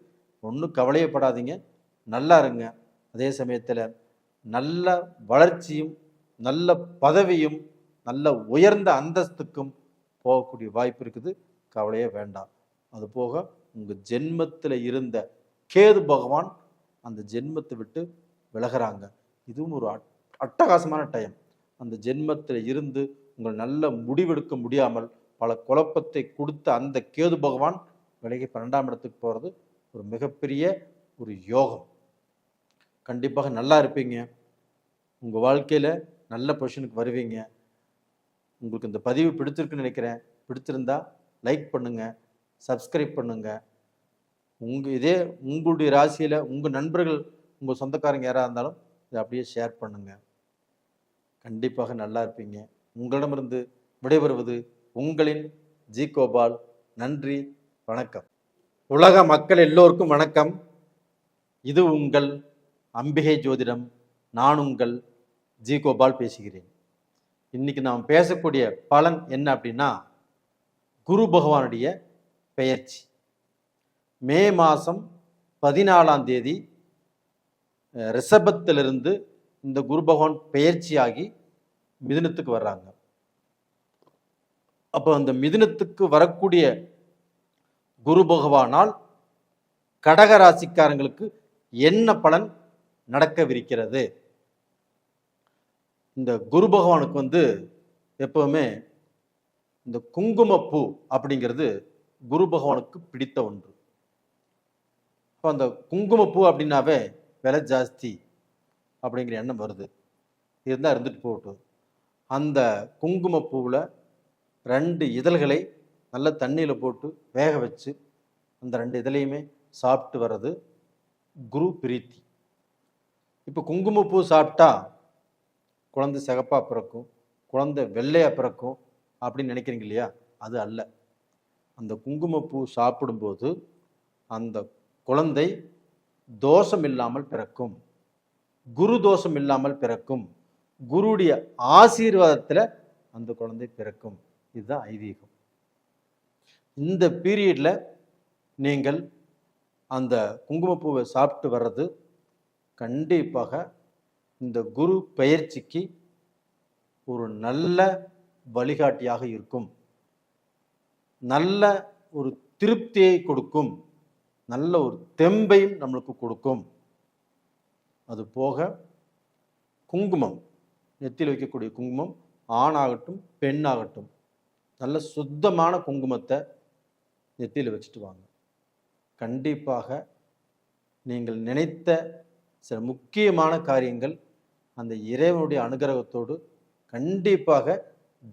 ஒன்றும் கவலையப்படாதீங்க, நல்லா இருங்க. அதே சமயத்தில் நல்ல வளர்ச்சியும் நல்ல பதவியும் நல்ல உயர்ந்த அந்தஸ்துக்கும் போகக்கூடிய வாய்ப்பு இருக்குது. கவலையே வேண்டாம். அது போக உங்கள் ஜென்மத்தில் இருந்த கேது பகவான் அந்த ஜென்மத்தை விட்டு விலகிறாங்க. இதுவும் ஒரு அட்டகாசமான டைம். அந்த ஜென்மத்தில் இருந்து உங்கள் நல்ல முடிவெடுக்க முடியாமல் பல குழப்பத்தை கொடுத்த அந்த கேது பகவான் விலகி 12ஆம் இடத்துக்கு போகிறது ஒரு மிகப்பெரிய ஒரு யோகம். கண்டிப்பாக நல்லா இருப்பீங்க. உங்கள் வாழ்க்கையில் நல்ல பொசிஷனுக்கு வருவீங்க. உங்களுக்கு இந்த பதிவு பிடிச்சிருக்குன்னு நினைக்கிறேன். பிடிச்சிருந்தா லைக் பண்ணுங்கள், சப்ஸ்கிரைப் பண்ணுங்கள். இதே உங்களுடைய ராசியில் உங்கள் நண்பர்கள், உங்கள் சொந்தக்காரங்க யாராக இருந்தாலும் இதை அப்படியே ஷேர் பண்ணுங்கள். கண்டிப்பாக நல்லா இருப்பீங்க. உங்களிடமிருந்து விடைபெறுவது உங்களின் ஜி கோபால். நன்றி, வணக்கம். உலக மக்கள் எல்லோருக்கும் வணக்கம். இது உங்கள் அம்பிகை ஜோதிடம். நான் உங்கள் ஜி கோபால் பேசுகிறேன். இன்னைக்கு நாம் பேசக்கூடிய பலன் என்ன அப்படின்னா, குரு பகவானுடைய பெயர்ச்சி. மே மாதம் 14ஆம் தேதி ரிஷபத்திலிருந்து இந்த குரு பகவான் பெயர்ச்சியாகி மிதுனத்துக்கு வர்றாங்க. அப்போ அந்த மிதுனத்துக்கு வரக்கூடிய குரு பகவானால் கடகராசிக்காரங்களுக்கு என்ன பலன் நடக்கவிருக்கிறது? இந்த குரு பகவானுக்கு எப்பவுமே இந்த குங்குமப்பூ அப்படிங்கிறது குரு பகவானுக்கு பிடித்த ஒன்று. அப்போ அந்த குங்குமப்பூ அப்படின்னாவே விலை ஜாஸ்தி அப்படிங்கிற எண்ணம் வருது. இருந்தால் இருந்துட்டு போகட்டும். அந்த குங்குமப்பூவில் 2 இதழ்களை நல்ல தண்ணியில் போட்டு வேக வச்சு அந்த 2 இதழையுமே சாப்பிட்டு வர்றது குரு பிரீத்தி. இப்போ குங்குமப்பூ சாப்பிட்டா குழந்தை சிகப்பாக பிறக்கும், குழந்தை வெள்ளையாக பிறக்கும் அப்படின்னு நினைக்கிறீங்க இல்லையா? அது அல்ல. அந்த குங்குமப்பூ சாப்பிடும்போது அந்த குழந்தை தோஷம் இல்லாமல் பிறக்கும், குரு தோஷம் இல்லாமல் பிறக்கும், குருடைய ஆசீர்வாதத்தில் அந்த குழந்தை பிறக்கும். இதுதான் ஐதீகம். இந்த பீரியடில் நீங்கள் அந்த குங்குமப்பூவை சாப்பிட்டு வர்றது கண்டிப்பாக இந்த குரு பெயர்ச்சிக்கு ஒரு நல்ல வழிகாட்டியாக இருக்கும். நல்ல ஒரு திருப்தியை கொடுக்கும், நல்ல ஒரு தெம்பையும் நம்மளுக்கு கொடுக்கும். அது போக குங்குமம், நெத்தியில் வைக்கக்கூடிய குங்குமம் ஆணாகட்டும் பெண்ணாகட்டும், நல்ல சுத்தமான குங்குமத்தை நெத்தியில் வச்சுட்டு வாங்க. கண்டிப்பாக நீங்கள் நினைத்த சில முக்கியமான காரியங்கள் அந்த இறைவனுடைய அனுகிரகத்தோடு கண்டிப்பாக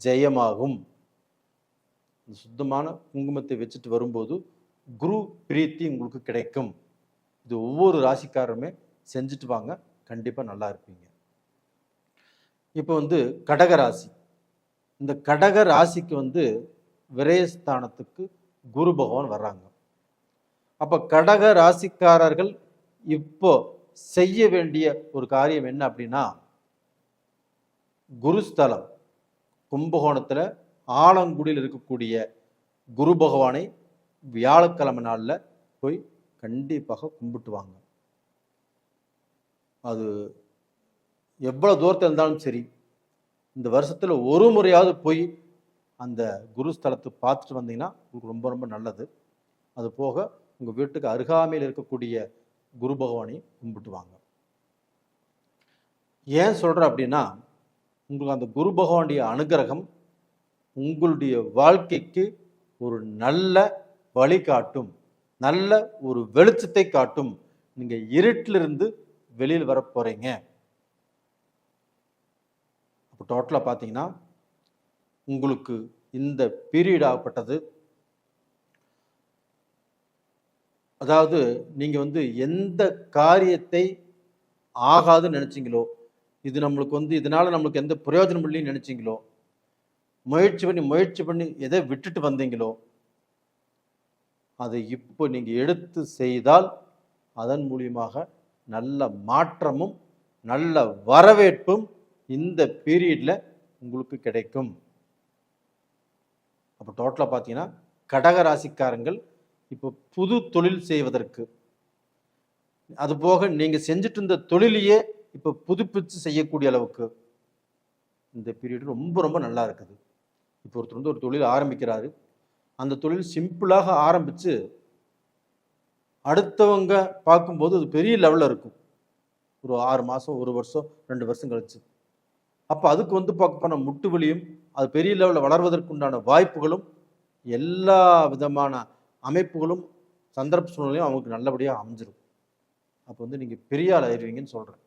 ஜெயமாகும். சுத்தமான குங்குமத்தை வச்சுட்டு வரும்போது குரு பிரீத்தி உங்களுக்கு கிடைக்கும். இது ஒவ்வொரு ராசிக்காரருமே செஞ்சுட்டு வாங்க, கண்டிப்பாக நல்லா இருப்பீங்க. இப்போ கடகராசி. இந்த கடக ராசிக்கு விரயஸ்தானத்துக்கு குரு பகவான் வர்றாங்க. அப்போ கடக ராசிக்காரர்கள் இப்போ செய்ய வேண்டிய ஒரு காரியம் என்ன அப்படின்னா, குருஸ்தலம் கும்பகோணத்தில் ஆலங்குடியில் இருக்கக்கூடிய குரு பகவானை வியாழக்கிழமை நாளில் போய் கண்டிப்பாக கும்பிட்டு வாங்க. அது எவ்வளோ தூரத்தில் இருந்தாலும் சரி, இந்த வருஷத்தில் ஒரு முறையாவது போய் அந்த குருஸ்தலத்தை பார்த்துட்டு வந்தீங்கன்னா உங்களுக்கு ரொம்ப ரொம்ப நல்லது. அது போக உங்கள் வீட்டுக்கு அருகாமையில் இருக்கக்கூடிய குரு பகவானை கும்பிட்டு வாங்க. ஏன் சொல்கிறேன் அப்படின்னா, உங்களுக்கு அந்த குரு பகவானுடைய அனுகிரகம் உங்களுடைய வாழ்க்கைக்கு ஒரு நல்ல வழிகாட்டும், நல்ல ஒரு வெளிச்சத்தை காட்டும். நீங்கள் இருட்டிலிருந்து வெளியில் வர போகிறீங்க. அப்போ டோட்டலாக பார்த்தீங்கன்னா உங்களுக்கு இந்த பீரியட் ஆகப்பட்டது, அதாவது நீங்கள் எந்த காரியத்தை ஆகாதுன்னு நினச்சிங்களோ, இது நம்மளுக்கு இதனால் நம்மளுக்கு எந்த பிரயோஜனம் இல்லைன்னு நினச்சிங்களோ, முயற்சி பண்ணி எதை விட்டுட்டு வந்தீங்களோ, அதை இப்போ நீங்கள் எடுத்து செய்தால் அதன் மூலியமாக நல்ல மாற்றமும் நல்ல வரவேற்பும் இந்த பீரியடில் உங்களுக்கு கிடைக்கும். அப்போ டோட்டலாக பார்த்தீங்கன்னா கடக ராசிக்காரங்கள் இப்போ புது தொழில் செய்வதற்கு, அதுபோக நீங்கள் செஞ்சுட்டு இருந்த தொழிலையே இப்போ புதுப்பிச்சு செய்யக்கூடிய அளவுக்கு இந்த பீரியட் ரொம்ப ரொம்ப நல்லா இருக்குது. இப்போ ஒருத்தர் ஒரு தொழில் ஆரம்பிக்கிறாரு. அந்த தொழில் சிம்பிளாக ஆரம்பித்து அடுத்தவங்க பார்க்கும்போது அது பெரிய லெவலில் இருக்கும். ஒரு 6 மாதம், 1 வருஷம், 2 வருஷம் கழிச்சு. அப்போ அதுக்கு பார்க்க போனால் முட்டு வலியும் அது பெரிய லெவலில் வளர்வதற்குண்டான வாய்ப்புகளும் எல்லா விதமான அமைப்புகளும் சந்தர்ப்ப சூழ்நிலையும் அவங்களுக்கு நல்லபடியாக அமைஞ்சிரும். அப்போ வந்து நீங்கள் பெரிய ஆள் ஆயிடுவீங்கன்னு சொல்கிறேன்.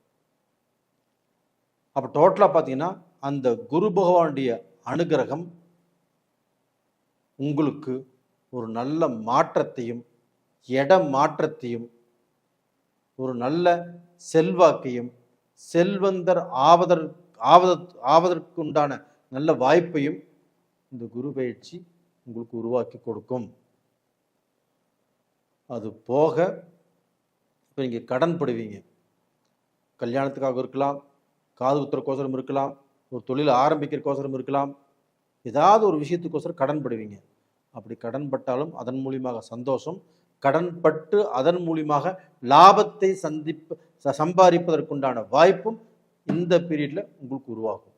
அப்போ டோட்டலாக பார்த்தீங்கன்னா அந்த குரு பகவானுடைய அனுகிரகம் உங்களுக்கு ஒரு நல்ல மாற்றத்தையும் மாற்றத்தையும் ஒரு நல்ல செல்வாக்கையும் செல்வந்தர் ஆவதற்கு உண்டான நல்ல வாய்ப்பையும் இந்த குரு பயிற்சி உங்களுக்கு உருவாக்கி கொடுக்கும். அது போக இப்போ நீங்கள் கடன் படுவீங்க, கல்யாணத்துக்காக இருக்கலாம், காது குத்துறக்கோசரம் இருக்கலாம், ஒரு தொழில் ஆரம்பிக்கிறக்கோசரம் இருக்கலாம், ஏதாவது ஒரு விஷயத்துக்கோசரம் கடன் படுவீங்க. அப்படி கடன் பட்டாலும் அதன் மூலியமாக சந்தோஷம், கடன் பட்டு அதன் மூலியமாக லாபத்தை சம்பாதிப்பதற்குண்டான வாய்ப்பும் இந்த பீரியட்ல உங்களுக்கு உருவாகும்.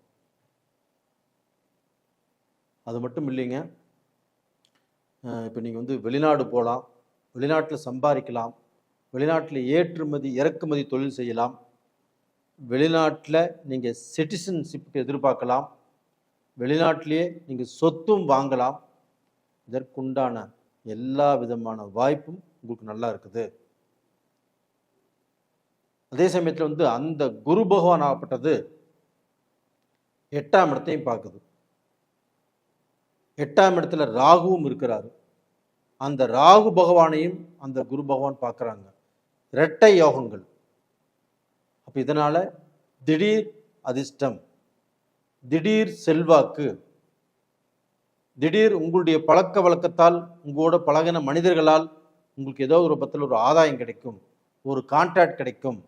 அது மட்டும் இல்லைங்க, இப்போ நீங்கள் வந்து வெளிநாடு போகலாம், வெளிநாட்டில் சம்பாதிக்கலாம், வெளிநாட்டில் ஏற்றுமதி இறக்குமதி தொழில் செய்யலாம், வெளிநாட்டில் நீங்கள் சிட்டிசன்ஷிப்புக்கு எதிர்பார்க்கலாம், வெளிநாட்டிலேயே நீங்கள் சொத்தும் வாங்கலாம். இதற்குண்டான எல்லா விதமான வாய்ப்பும் உங்களுக்கு நல்லா இருக்குது. அதே சமயத்தில் வந்து அந்த குரு பகவான் ஆகப்பட்டது 8ஆம் இடத்தையும் பார்க்குது. 8ஆம் இடத்துல ராகுவும் இருக்கிறாரு. அந்த ராகு பகவானையும் அந்த குரு பகவான் பார்க்குறாங்க. இரட்டை யோகங்கள். அப்போ இதனால திடீர் அதிர்ஷ்டம், திடீர் செல்வாக்கு, திடீர் உங்களுடைய பழக்க வழக்கத்தால் உங்களோட பழகின மனிதர்களால் உங்களுக்கு ஏதோ ஒரு ரூபத்தில் ஒரு ஆதாயம் கிடைக்கும், ஒரு கான்ட்ராக்ட் கிடைக்கும்,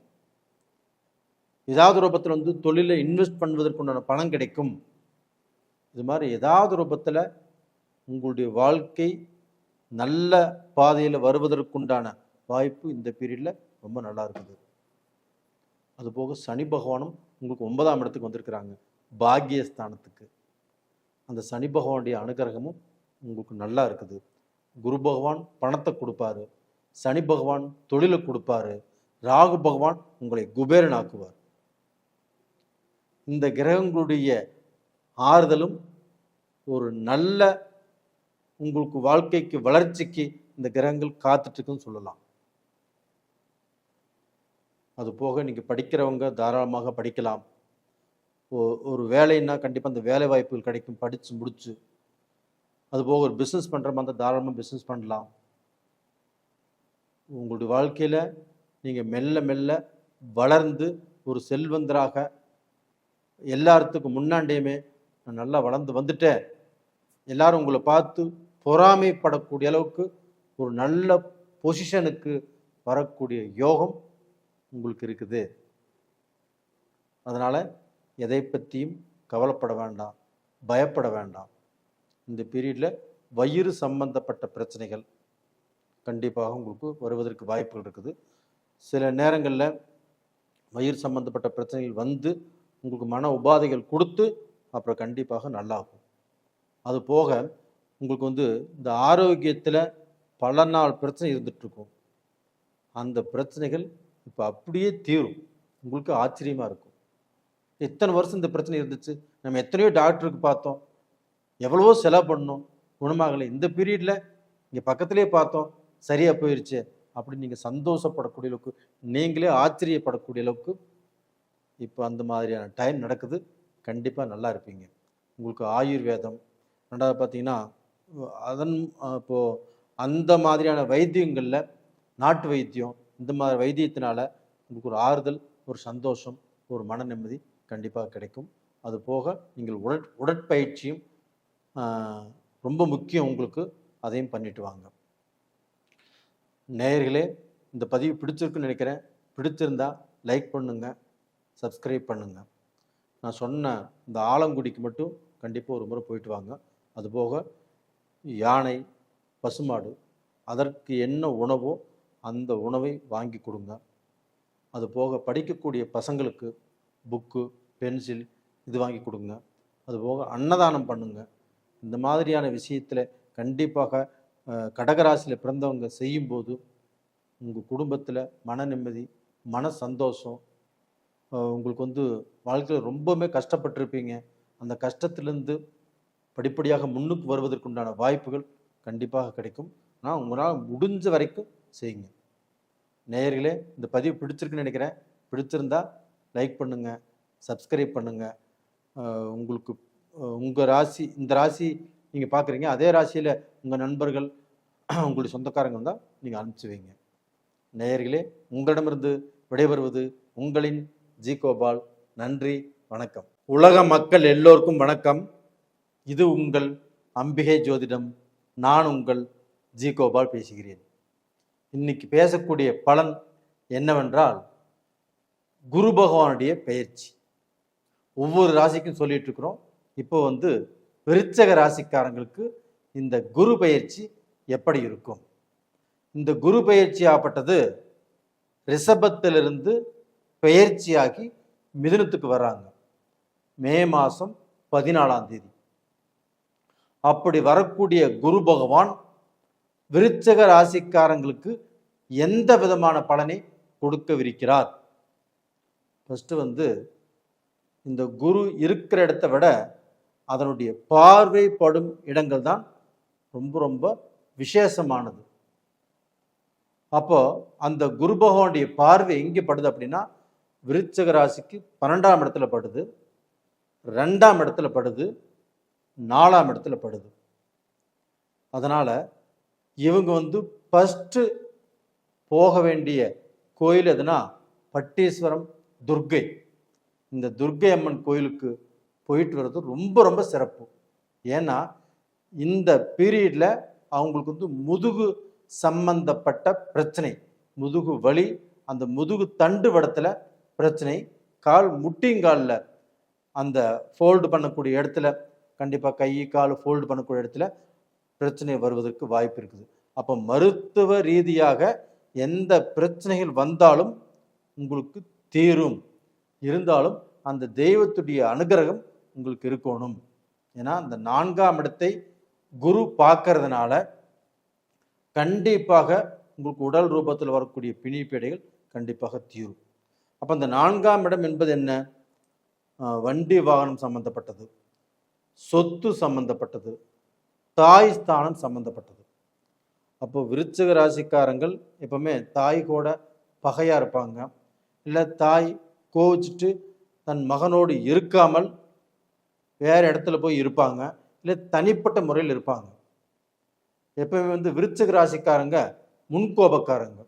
ஏதாவது ரூபத்தில் வந்து தொழிலை இன்வெஸ்ட் பண்ணுவதற்குண்டான பணம் கிடைக்கும். இது மாதிரி ஏதாவது ரூபத்தில் உங்களுடைய வாழ்க்கை நல்ல பாதையில் வருவதற்குண்டான வாய்ப்பு இந்த பீரியடில் ரொம்ப நல்லா இருக்குது. அதுபோக சனி பகவானும் உங்களுக்கு 9ஆம் இடத்துக்கு வந்திருக்கிறாங்க, பாக்கியஸ்தானத்துக்கு. அந்த சனி பகவானுடைய அனுகிரகமும் உங்களுக்கு நல்லா இருக்குது. குரு பகவான் பணத்தை கொடுப்பாரு, சனி பகவான் தொழிலை கொடுப்பாரு, ராகு பகவான் உங்களை குபேரன் ஆக்குவார். இந்த கிரகங்களுடைய ஆறுதலும் ஒரு நல்ல உங்களுக்கு வாழ்க்கைக்கு வளர்ச்சிக்கு இந்த கிரகங்கள் காத்துட்டு இருக்குன்னு சொல்லலாம். அது போக நீங்கள் படிக்கிறவங்க தாராளமாக படிக்கலாம். ஒரு வேலைன்னா கண்டிப்பாக அந்த வேலை வாய்ப்புகள் கிடைக்கும், படித்து முடிச்சு. அதுபோக ஒரு பிஸ்னஸ் பண்ணுற மாதிரி தாராளமாக பிஸ்னஸ் பண்ணலாம். உங்களுடைய வாழ்க்கையில் நீங்கள் மெல்ல மெல்ல வளர்ந்து ஒரு செல்வந்தராக எல்லாத்துக்கும் முன்னாண்டியுமே நான் நல்லா வளர்ந்து வந்துட்டேன், எல்லாரும் உங்களை பார்த்து பொறாமைப்படக்கூடிய அளவுக்கு ஒரு நல்ல பொசிஷனுக்கு வரக்கூடிய யோகம் உங்களுக்கு இருக்குது. அதனால் எதை பற்றியும் கவலைப்பட வேண்டாம், பயப்பட வேண்டாம். இந்த பீரியடில் வயிறு சம்பந்தப்பட்ட பிரச்சனைகள் கண்டிப்பாக உங்களுக்கு வருவதற்கு வாய்ப்புகள் இருக்குது. சில நேரங்களில் வயிறு சம்பந்தப்பட்ட பிரச்சனைகள் வந்து உங்களுக்கு மன உபாதைகள் கொடுத்து அப்புறம் கண்டிப்பாக நல்லாகும். அது போக உங்களுக்கு வந்து இந்த ஆரோக்கியத்தில் பல நாள் பிரச்சனை இருந்துகிட்ருக்கும். அந்த பிரச்சனைகள் இப்போ அப்படியே தீரும். உங்களுக்கு ஆச்சரியமாக இருக்கும், எத்தனை வருஷம் இந்த பிரச்சனை இருந்துச்சு, நம்ம எத்தனையோ டாக்டருக்கு பார்த்தோம், எவ்வளவோ செலவு பண்ணோம், குணமாகலை, இந்த பீரியடில் இங்கே பக்கத்துலேயே பார்த்தோம் சரியாக போயிடுச்சு அப்படின்னு நீங்கள் சந்தோஷப்படக்கூடிய அளவுக்கு, நீங்களே ஆச்சரியப்படக்கூடிய அளவுக்கு இப்போ அந்த மாதிரியான டைம் நடக்குது. கண்டிப்பாக நல்லா இருப்பீங்க. உங்களுக்கு ஆயுர்வேதம், ரெண்டாவது பார்த்தீங்கன்னா இப்போது அந்த மாதிரியான வைத்தியங்களில் நாட்டு வைத்தியம், இந்த மாதிரி வைத்தியத்தினால உங்களுக்கு ஒரு ஆறுதல், ஒரு சந்தோஷம், ஒரு மன நிம்மதி கண்டிப்பாக கிடைக்கும். அது போக நீங்கள் உடற்பயிற்சியும் ரொம்ப முக்கியம் உங்களுக்கு, அதையும் பண்ணிட்டு வாங்க. நேயர்களே, இந்த பதிவு பிடிச்சிருக்குன்னு நினைக்கிறேன். பிடிச்சிருந்தா லைக் பண்ணுங்க, சப்ஸ்கிரைப் பண்ணுங்க. நான் சொன்ன இந்த ஆலங்குடிக்கு மட்டும் கண்டிப்பாக ஒரு முறை போயிட்டு வாங்க. அதுபோக யானை, பசுமாடு, அதற்கு என்ன உணவோ அந்த உணவை வாங்கி கொடுங்க. அது போக படிக்கக்கூடிய பசங்களுக்கு புக்கு, பென்சில் இது வாங்கி கொடுங்க. அதுபோக அன்னதானம் பண்ணுங்க. இந்த மாதிரியான விஷயத்தில் கண்டிப்பாக கடகராசியில் பிறந்தவங்க செய்யும்போது உங்கள் குடும்பத்தில் மன நிம்மதி, மன சந்தோஷம், உங்களுக்கு வந்து வாழ்க்கையில் ரொம்பவுமே கஷ்டப்பட்டிருப்பீங்க, அந்த கஷ்டத்திலேருந்து படிப்படியாக முன்னுக்கு வருவதற்குண்டான வாய்ப்புகள் கண்டிப்பாக கிடைக்கும். ஆனால் உங்களால் முடிஞ்ச வரைக்கும் செய்யுங்க. நேயர்களே, இந்த பதிவு பிடிச்சிருக்குன்னு நினைக்கிறேன். பிடிச்சிருந்தா லைக் பண்ணுங்கள், சப்ஸ்கிரைப் பண்ணுங்கள். உங்களுக்கு உங்கள் ராசி, இந்த ராசி நீங்கள் பார்க்குறீங்க, அதே ராசியில் உங்கள் நண்பர்கள் உங்களுடைய சொந்தக்காரங்க இருந்தால் நீங்கள் அனுப்பிச்சி வைங்க. நேயர்களே, உங்களிடமிருந்து விடைபெறுவது உங்களின் ஜி கோபால். நன்றி, வணக்கம். உலக மக்கள் எல்லோருக்கும் வணக்கம். இது உங்கள் அம்பிகை ஜோதிடம். நான் உங்கள் ஜி கோபால் பேசுகிறேன். இன்னைக்கு பேசக்கூடிய பலன் என்னவென்றால், குரு பகவானுடைய பெயர்ச்சி. ஒவ்வொரு ராசிக்கும் சொல்லிட்டு இருக்கிறோம். இப்போ விருச்சக ராசிக்காரங்களுக்கு இந்த குரு பெயர்ச்சி எப்படி இருக்கும்? இந்த குரு பெயர்ச்சி ஆப்பட்டது ரிஷபத்திலிருந்து பெயர்ச்சியாகி மிதுனத்துக்கு வர்றாங்க மே மாதம் 14ஆம் தேதி. அப்படி வரக்கூடிய குரு பகவான் விருச்சக ராசிக்காரங்களுக்கு எந்த விதமான பலனை கொடுக்கவிருக்கிறார்? ஃபஸ்ட்டு இந்த குரு இருக்கிற இடத்தை விட அதனுடைய பார்வைப்படும் இடங்கள் தான் ரொம்ப ரொம்ப விசேஷமானது. அப்போ அந்த குரு பகவானுடைய பார்வை எங்கே படுது அப்படின்னா, விருச்சக ராசிக்கு 12ஆம் இடத்துல படுது, 2ஆம் இடத்துல படுது, 4ஆம் இடத்துல படுது. அதனால இவங்க ஃபஸ்ட்டு போக வேண்டிய கோயில் எதுனா பட்டீஸ்வரம் துர்க்கை. இந்த துர்க்கை அம்மன் கோயிலுக்கு போயிட்டு வர்றது ரொம்ப ரொம்ப சிறப்பு. ஏன்னா இந்த பீரியடில் அவங்களுக்கு முதுகு சம்பந்தப்பட்ட பிரச்சனை, முதுகு வலி, அந்த முதுகு தண்டு வடத்தில் பிரச்சனை, கால் முட்டிங்காலில் அந்த ஃபோல்டு பண்ணக்கூடிய இடத்துல, கண்டிப்பாக கை கால் ஃபோல்டு பண்ணக்கூடிய இடத்துல பிரச்சனை வருவதற்கு வாய்ப்பு இருக்குது. அப்போ மருத்துவ ரீதியாக எந்த பிரச்சனைகள் வந்தாலும் உங்களுக்கு தீரும். இருந்தாலும் அந்த தெய்வத்துடைய அனுகிரகம் உங்களுக்கு இருக்கணும். ஏன்னா அந்த 4ஆம் இடத்தை குரு பார்க்கறதுனால கண்டிப்பாக உங்களுக்கு உடல் ரூபத்தில் வரக்கூடிய பிணிப்பேடைகள் கண்டிப்பாக தீரும். அப்போ அந்த 4ஆம் இடம் என்பது என்ன? வண்டி வாகனம் சம்பந்தப்பட்டது, சொத்து சம்பந்தப்பட்டது, தாய் ஸ்தானம் சம்பந்தப்பட்டது. அப்போ விருச்சிக ராசிக்காரங்கள் எப்பவுமே தாய் கூட பகையாக இருப்பாங்க, இல்லை தாய் கோவிச்சுட்டு தன் மகனோடு இருக்காமல் வேறு இடத்துல போய் இருப்பாங்க, இல்லை தனிப்பட்ட முறையில் இருப்பாங்க. எப்பவுமே விருச்சிக ராசிக்காரங்க முன்கோபக்காரங்க.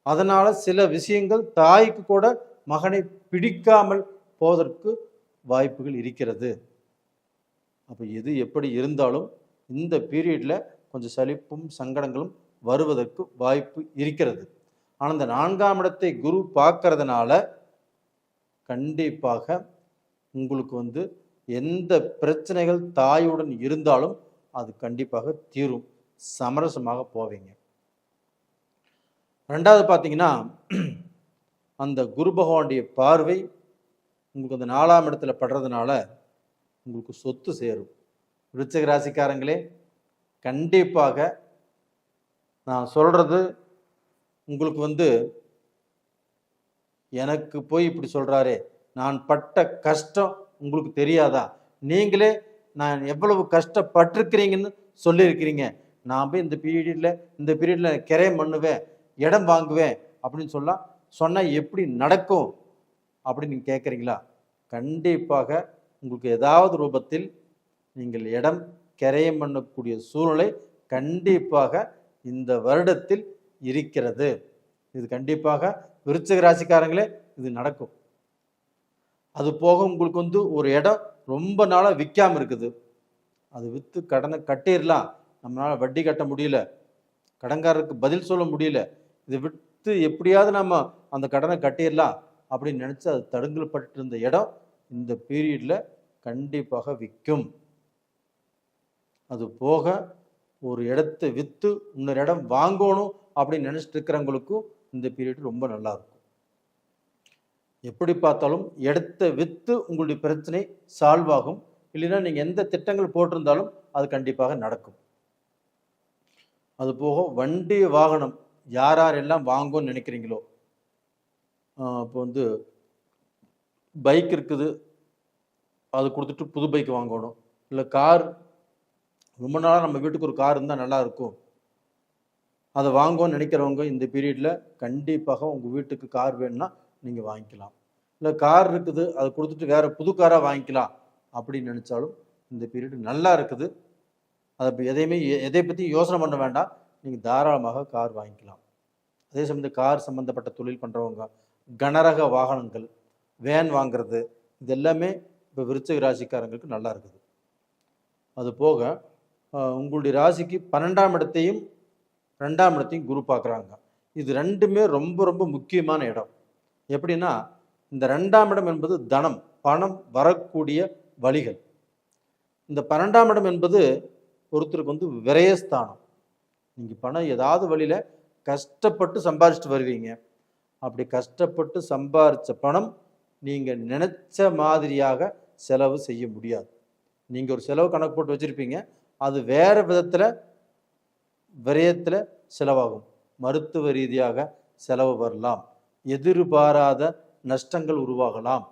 அதனால சில விஷயங்கள் தாய்க்கு கூட மகனை பிடிக்காமல் போவதற்கு வாய்ப்புகள் இருக்கிறது. அப்போ எது எப்படி இருந்தாலும் இந்த பீரியடில் கொஞ்சம் சலிப்பும் சங்கடங்களும் வருவதற்கு வாய்ப்பு இருக்கிறது. ஆனால் இந்த 4ஆம் இடத்தை குரு பார்க்கறதுனால கண்டிப்பாக உங்களுக்கு எந்த பிரச்சனைகள் தாயுடன் இருந்தாலும் அது கண்டிப்பாக தீரும், சமரசமாக போவீங்க. ரெண்டாவது பார்த்தீங்கன்னா, அந்த குரு பகவானுடைய பார்வை உங்களுக்கு அந்த 4ஆம் இடத்துல படுறதுனால உங்களுக்கு சொத்து சேரும். விருச்சிக ராசிக்காரங்களே, கண்டிப்பாக நான் சொல்கிறது உங்களுக்கு எனக்கு போய் இப்படி சொல்கிறாரே, நான் பட்ட கஷ்டம் உங்களுக்கு தெரியாதா? நீங்களே நான் எவ்வளவு கஷ்டப்பட்டிருக்கிறீங்கன்னு சொல்லியிருக்கிறீங்க. நான் போய் இந்த பீரியடில் கிரையம் பண்ணுவேன், இடம் வாங்குவேன் அப்படின்னு சொன்னால் எப்படி நடக்கும் அப்படின்னு நீங்கள் கேட்குறீங்களா? கண்டிப்பாக உங்களுக்கு ஏதாவது ரூபத்தில் நீங்கள் இடம் கிரையம் பண்ணக்கூடிய சூழ்நிலை கண்டிப்பாக இந்த வருடத்தில் இருக்கிறது. இது கண்டிப்பாக விருச்சிக ராசிக்காரங்களே இது நடக்கும். அது போக உங்களுக்கு ஒரு இடம் ரொம்ப நாளாக விற்காமல் இருக்குது, அது விற்று கடனை கட்டிடலாம், நம்மளால் வட்டி கட்ட முடியல, கடன்காரருக்கு பதில் சொல்ல முடியல, இதை விற்று எப்படியாவது நம்ம அந்த கடனை கட்டிடலாம் அப்படின்னு நினச்சி அது தடுங்கல்பட்டு இருந்த இடம் இந்த பீரியடில் கண்டிப்பாக விற்கும். அது போக ஒரு இடத்தை விற்று இன்னொரு இடம் வாங்கணும் அப்படின்னு நினச்சிட்டு இருக்கிறவங்களுக்கும் இந்த பீரியட் ரொம்ப நல்லா இருக்கும். எப்படி பார்த்தாலும் இடத்தை விற்று உங்களுடைய பிரச்சனை சால்வ் ஆகும். இல்லைன்னா நீங்கள் எந்த திட்டங்கள் போட்டிருந்தாலும் அது கண்டிப்பாக நடக்கும். அது போக வண்டி வாகனம் யாரெல்லாம் வாங்கும்னு நினைக்கிறீங்களோ, இப்போ பைக் இருக்குது, அது கொடுத்துட்டு புது பைக் வாங்கணும், இல்லை கார் ரொம்ப நாளாக நம்ம வீட்டுக்கு ஒரு கார் இருந்தால் நல்லா இருக்கும், அதை வாங்குவோன்னு நினைக்கிறவங்க இந்த பீரியடில் கண்டிப்பாக உங்கள் வீட்டுக்கு கார் வேணும்னா நீங்கள் வாங்கிக்கலாம். இல்லை கார் இருக்குது, அதை கொடுத்துட்டு வேறு புது காராக வாங்கிக்கலாம் அப்படின்னு நினச்சாலும் இந்த பீரியடு நல்லா இருக்குது. அதை எதை பற்றி யோசனை பண்ண வேண்டாம், நீங்கள் தாராளமாக கார் வாங்கிக்கலாம். அதே சமயம் கார் சம்மந்தப்பட்ட தொழில் பண்ணுறவங்க, கனரக வாகனங்கள், வேன் வாங்கிறது, இது எல்லாமே இப்போ விருச்சிக ராசிக்காரங்களுக்கு நல்லா இருக்குது. அது போக உங்களுடைய ராசிக்கு 12ஆம் இடத்தையும் 2ஆம் இடத்தையும் குரு பார்க்குறாங்க. இது ரெண்டுமே ரொம்ப ரொம்ப முக்கியமான இடம். எப்படின்னா, இந்த 2ஆம் இடம் என்பது தனம், பணம் வரக்கூடிய வழிகள். இந்த 12ஆம் இடம் என்பது ஒருத்தருக்கு வந்து விரயஸ்தானம். நீங்கள் பணம் ஏதாவது வழியில் கஷ்டப்பட்டு சம்பாரிச்சிட்டு வருவீங்க. அப்படி கஷ்டப்பட்டு சம்பாரித்த பணம் நீங்கள் நினச்ச மாதிரியாக செலவு செய்ய முடியாது. நீங்கள் ஒரு செலவு கணக்கு போட்டு வச்சுருப்பீங்க, அது வேறு விதத்தில் விரயத்தில் செலவாகும். மருத்துவ ரீதியாக செலவு வரலாம், எதிர்பாராத நஷ்டங்கள் உருவாகலாம்.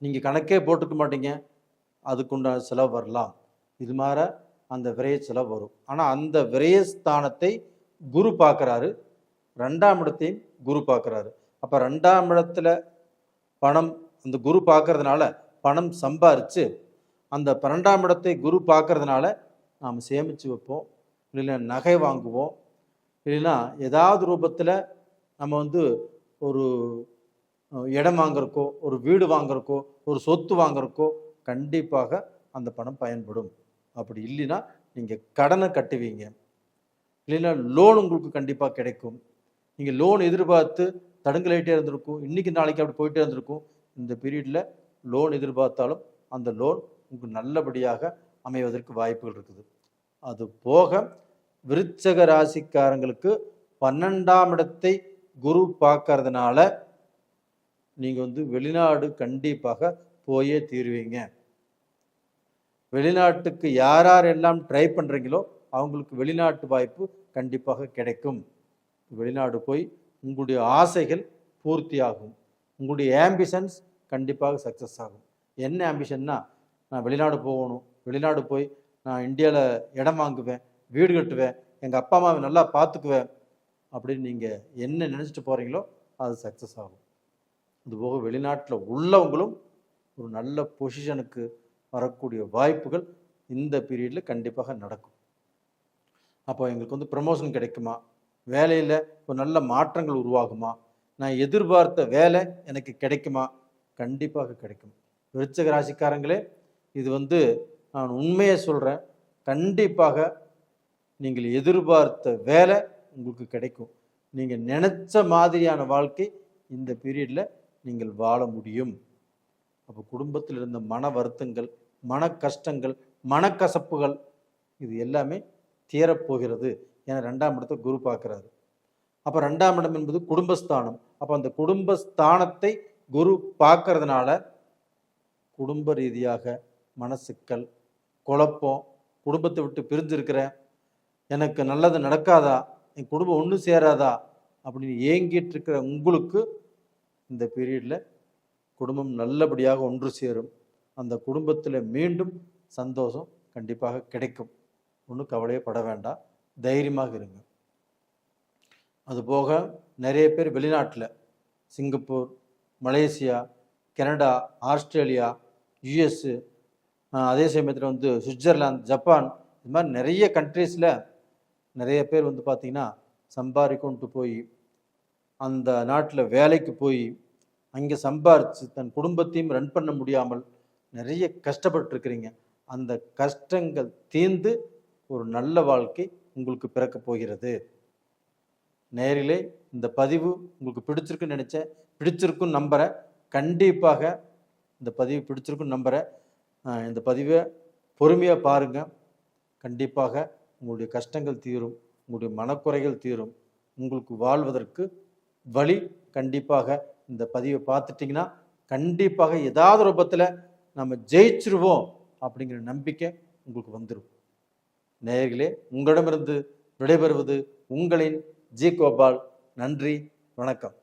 நீங்கள் கணக்கே போட்டுக்க மாட்டீங்க, அதுக்குண்டான செலவு வரலாம். இது மாதிரி அந்த விரய செலவு வரும். ஆனால் அந்த விரயஸ்தானத்தை குரு பார்க்குறாரு, 2ஆம் இடத்தையும் குரு பார்க்குறாரு. அப்போ 2ஆம் இடத்துல பணம் அந்த குரு பார்க்கறதுனால பணம் சம்பாரித்து, அந்த 12ஆம் இடத்தை குரு பார்க்கறதுனால நாம் சேமித்து வைப்போம், இல்லைன்னா நகை வாங்குவோம், இல்லைன்னா ஏதாவது ரூபத்தில் நம்ம வந்து ஒரு இடம் வாங்குறக்கோ, ஒரு வீடு வாங்குறக்கோ, ஒரு சொத்து வாங்குறக்கோ கண்டிப்பாக அந்த பணம் பயன்படும். அப்படி இல்லைன்னா நீங்கள் கடனை கட்டுவீங்க, இல்லைன்னா லோன் உங்களுக்கு கண்டிப்பாக கிடைக்கும். நீங்கள் லோன் எதிர்பார்த்து தடுங்கலாயிட்டே இருந்திருக்கும், இன்றைக்கி நாளைக்கு அப்படி போயிட்டே இருந்திருக்கும். இந்த பீரியடில் லோன் எதிர்பார்த்தாலும் அந்த லோன் உங்களுக்கு நல்லபடியாக அமைவதற்கு வாய்ப்புகள் இருக்குது. அது போக விருச்சிக ராசிக்காரங்களுக்கு 12ஆம் இடத்தை குரு பார்க்கறதுனால நீங்கள் வந்து வெளிநாடு கண்டிப்பாக போயே தீருவீங்க. வெளிநாட்டுக்கு யார் யாரெல்லாம் ட்ரை பண்ணுறீங்களோ அவங்களுக்கு வெளிநாட்டு வாய்ப்பு கண்டிப்பாக கிடைக்கும். வெளிநாடு போய் உங்களுடைய ஆசைகள் பூர்த்தி ஆகும், உங்களுடைய ஆம்பிஷன்ஸ் கண்டிப்பாக சக்ஸஸ் ஆகும். என்ன ஆம்பிஷன்னா, நான் வெளிநாடு போகணும், வெளிநாடு போய் நான் இந்தியாவில் இடம் வாங்குவேன், வீடு கட்டுவேன், எங்கள் அப்பா அம்மாவை நல்லா பார்த்துக்குவேன் அப்படின்னு நீங்கள் என்ன நினச்சிட்டு போகிறீங்களோ அது சக்ஸஸ் ஆகும். அதுபோக வெளிநாட்டில் உள்ளவங்களும் ஒரு நல்ல பொசிஷனுக்கு வரக்கூடிய வாய்ப்புகள் இந்த பீரியடில் கண்டிப்பாக நடக்கும். அப்போ எங்களுக்கு வந்து ப்ரமோஷன் கிடைக்குமா, வேலையில் ஒரு நல்ல மாற்றங்கள் உருவாகுமா, நான் எதிர்பார்த்த வேலை எனக்கு கிடைக்குமா, கண்டிப்பாக கிடைக்கும். விருச்சிக ராசிக்காரங்களே, இது வந்து நான் உண்மையை சொல்கிறேன், கண்டிப்பாக நீங்கள் எதிர்பார்த்த வேலை உங்களுக்கு கிடைக்கும். நீங்கள் நினச்ச மாதிரியான வாழ்க்கை இந்த பீரியடில் நீங்கள் வாழ முடியும். அப்போ குடும்பத்தில் இருந்த மன வருத்தங்கள், மன கஷ்டங்கள், மனக்கசப்புகள் இது எல்லாமே தீரப்போகிறது. ஏன்னா 2ஆம் இடத்தை குரு பார்க்குறாரு. அப்போ 2ஆம் இடம் என்பது குடும்பஸ்தானம். அப்போ அந்த குடும்பஸ்தானத்தை குரு பார்க்கறதுனால குடும்ப ரீதியாக மனசிக்கல், குழப்பம், குடும்பத்தை விட்டு பிரிஞ்சிருக்கிறேன், எனக்கு நல்லது நடக்காதா, என் குடும்பம் ஒன்று சேராதா அப்படின்னு ஏங்கிட்டு இருக்கிற உங்களுக்கு இந்த பீரியடில் குடும்பம் நல்லபடியாக ஒன்று சேரும். அந்த குடும்பத்தில் மீண்டும் சந்தோஷம் கண்டிப்பாக கிடைக்கும். ஒன்றும் கவலையே பட வேண்டாம், தைரியமாக இருங்க. அதுபோக நிறைய பேர் வெளிநாட்டில் சிங்கப்பூர், மலேசியா, கனடா, ஆஸ்திரேலியா, யுஎஸ்ஸு, அதே சமயத்தில் வந்து சுவிட்சர்லாந்து, ஜப்பான், இது மாதிரி நிறைய கண்ட்ரீஸில் நிறைய பேர் வந்து பார்த்திங்கன்னா சம்பாதிக்கொண்டு போய் அந்த நாட்டில் வேலைக்கு போய் அங்கே சம்பாரித்து தன் குடும்பத்தையும் ரன் பண்ண முடியாமல் நிறைய கஷ்டப்பட்டுருக்கிறீங்க. அந்த கஷ்டங்கள் தீர்ந்து ஒரு நல்ல வாழ்க்கை உங்களுக்கு பிறக்க போகிறது. நேரிலே இந்த பதிவு உங்களுக்கு பிடிச்சிருக்குன்னு நினச்சேன், பிடிச்சிருக்குன்னு நம்புகிறேன். கண்டிப்பாக இந்த பதிவு பிடிச்சிருக்குன்னு நம்புகிறேன். இந்த பதிவை பொறுமையாக பாருங்கள். கண்டிப்பாக உங்களுடைய கஷ்டங்கள் தீரும், உங்களுடைய மனக்குறைகள் தீரும், உங்களுக்கு வாழ்வதற்கு வழி கண்டிப்பாக இந்த பதிவை பார்த்துட்டிங்கன்னா கண்டிப்பாக ஏதாவது ரூபத்தில் நம்ம ஜெயிச்சிருவோம் அப்படிங்கிற நம்பிக்கை உங்களுக்கு வந்துடும். நேயர்களே, உங்களிடமிருந்து விடைபெறுவது உங்களின் ஜி கோபால். நன்றி, வணக்கம்.